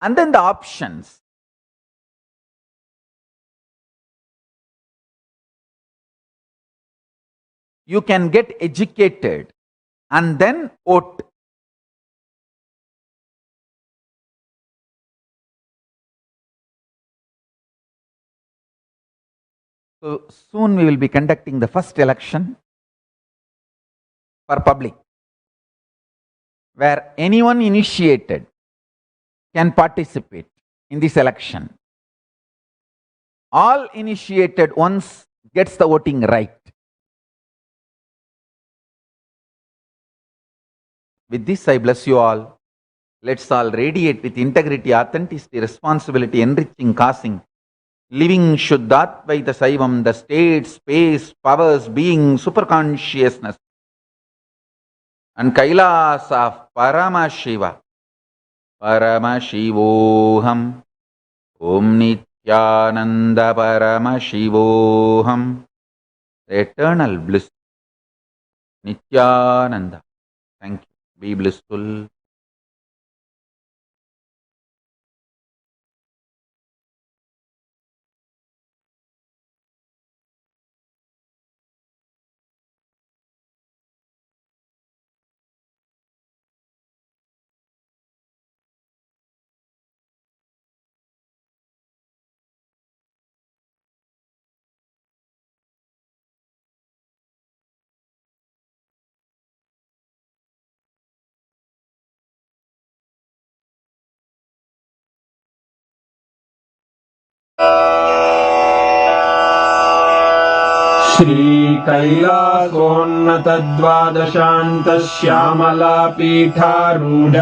and then the options. You can get educated and then vote. So soon we will be conducting the first election for public, where anyone initiated can participate in this election. All initiated ones gets the voting right. With this, I bless you all. Let's all radiate with integrity, authenticity, responsibility, enriching, causing, living Shuddhatvaita Saivam, the state, space, powers, being, superconsciousness, and Kailas of Paramashiva. Paramashivoham. Om Nityananda Paramashivoham. Eternal bliss. Nityananda. Thank you. Be blissful. श्रीकैलासोन्नतद्वादशान्तश्यामलापीठारूढ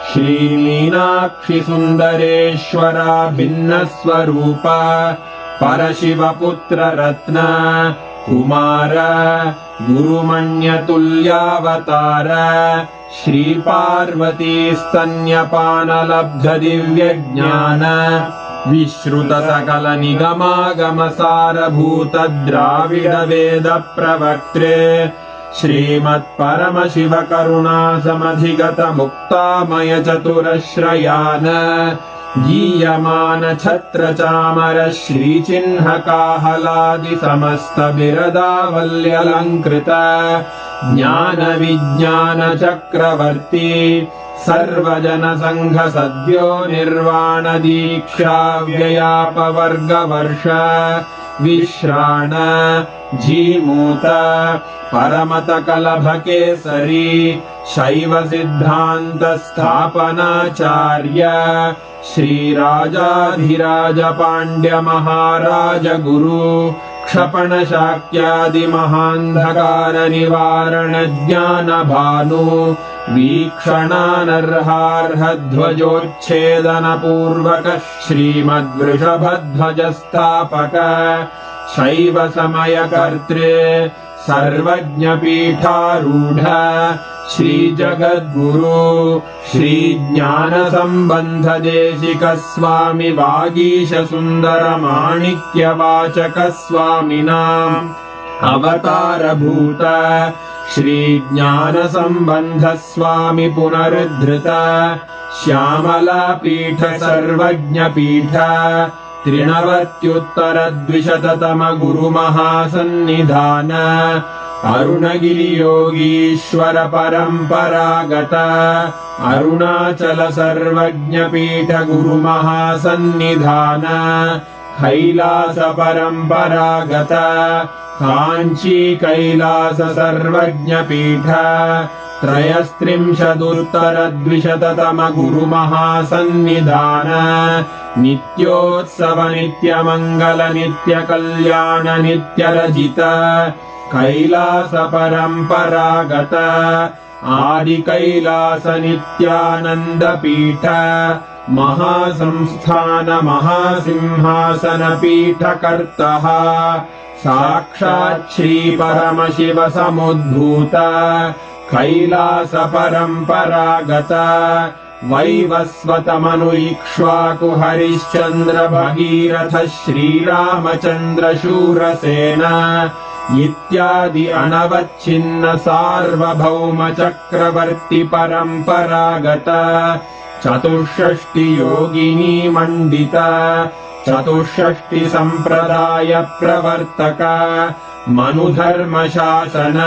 श्रीमीनाक्षि सुन्दरेश्वरा भिन्नस्वरूप परशिवपुत्र रत्न कुमार गुरुमण्यतुल्यावतार श्रीपार्वती स्तन्यपानलब्ध दिव्यज्ञान विश्रुत सकल निगमागम सारभूत द्राविड वेद प्रवक्त्रे श्रीमत्परमशिव करुणा समधिगत मुक्तामय चतुरश्रयान गीयमान छत्र चामर श्रीचिह्न काहलादि समस्त बिरदावल्यलङ्कृत ज्ञान विज्ञान चक्रवर्ती सर्वजन संघ सद्यो निर्वाण दीक्षा व्ययापवर्गवर्ष विश्राण जीमूत परमत कलभ केसरी शैव सिद्धांत स्थापनाचार्य श्रीराजाधिराज पांड्य महाराज गुरु क्षपण शाक्यादि महान्धकार निवारण ज्ञान भानु वीक्षणानर्हार्ह ध्वजोच्छेदन पूर्वक श्रीमद्वृषभध्वज स्थापक शैव समय कर्त्रे सर्वज्ञ पीठारूढ़ श्री जगद्गुरु श्री ज्ञान संबंध देशिक स्वामी वागीश सुंदर माणिक्य वाचक स्वामिनां अवतार भूत श्री ज्ञान संबंध स्वामी पुनरुद्धृत श्यामला पीठ सर्वज्ञ पीठ त्रिनवत्युत्तर द्विशततम गुरु महासन्निधान अरुणगिरि योगीश्वर परंपरागत अरुणाचल सर्वज्ञ पीठ गुरु महासन्निधान कैलास परंपरागत कांची कैलास सर्वज्ञ पीठ त्रयस्त्रिंशदुत्तर द्विशततम गुरु महासन्निधान नित्योत्सव नित्य मंगल नित्य कल्याण नित्य रजित कैलास परंपरागत आदि कैलास नित्यानंद पीठ महासंस्थान महासिंहासन पीठ कर्तः साक्षात् श्री परमशिव समुद्भूत कैलास परंपरागत वैवस्वत मनु इक्ष्वाकु हरिश्चंद्र भगीरथ श्रीरामचंद्र शूरसेन इत्यादि अनवच्छिन्न सार्वभौम चक्रवर्ती परंपरागत चतुष्षष्टि योगिनी मंडित चतुष्षष्टि संप्रदाय प्रवर्तक मनुधर्म शासन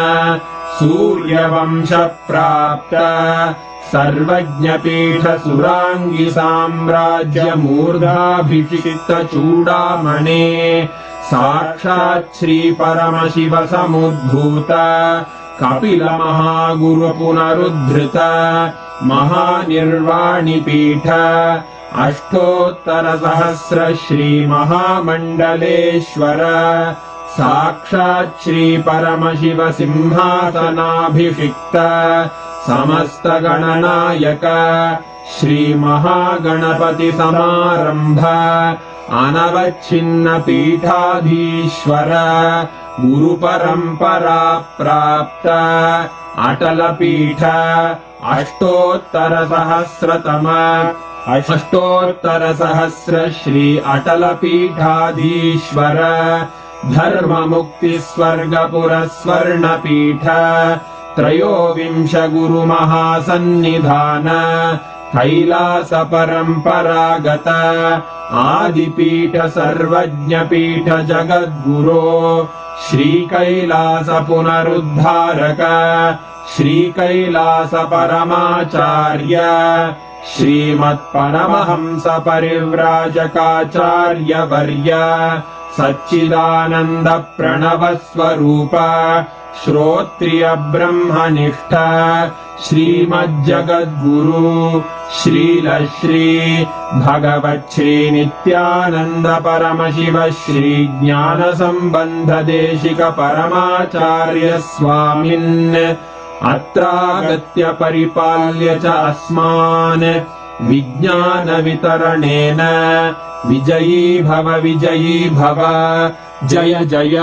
सूर्यवंश प्राप्त सर्वज्ञ पीठ सुरांगी साम्राज्य मूर्धाभिषिक्त चूड़ामणे साक्षात् श्री परमशिव समुद्भूत कपिल महागुरु पुनरुद्धृत महानिर्वाणि पीठ अष्टोत्तर सहस्र श्री महामंडलेश्वर साक्षात् श्री परमशिव सिंहासनाभिषिक्त समस्त गणनायक श्री महागणपति समारंभ अनवच्छिन्न पीठाधीश्वर गुरु परंपरा प्राप्त अटल पीठ अष्टोत्तर सहस्र श्री अटल पीठाधीश्वर धर्म मुक्ति स्वर्गपुर स्वर्ण पीठ त्रयोविंश गुरु महासन्निधान कैलास परंपरागत आदिपीठ सर्वज्ञ पीठ जगद्गुरो श्री कैलास पुनरुद्धारक श्री कैलास परमाचार्य श्रीमत्परमहंस परिव्राजकाचार्य वर्य सच्चिदानंद प्रणव स्वरूप श्रोत्रिय ब्रह्मनिष्ठ श्रीमज्जगद्गुरु श्रीलश्री भगवच्छ्री नित्यानन्द परमशिव श्री ज्ञान संबंध देशिक परमाचार्य स्वामिन् अत्रागत्य परिपाल्य च अस्मान् विज्ञान वितरणेन विजयी भव जय जय।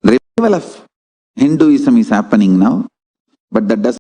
Revival of Hinduism is happening now, but that does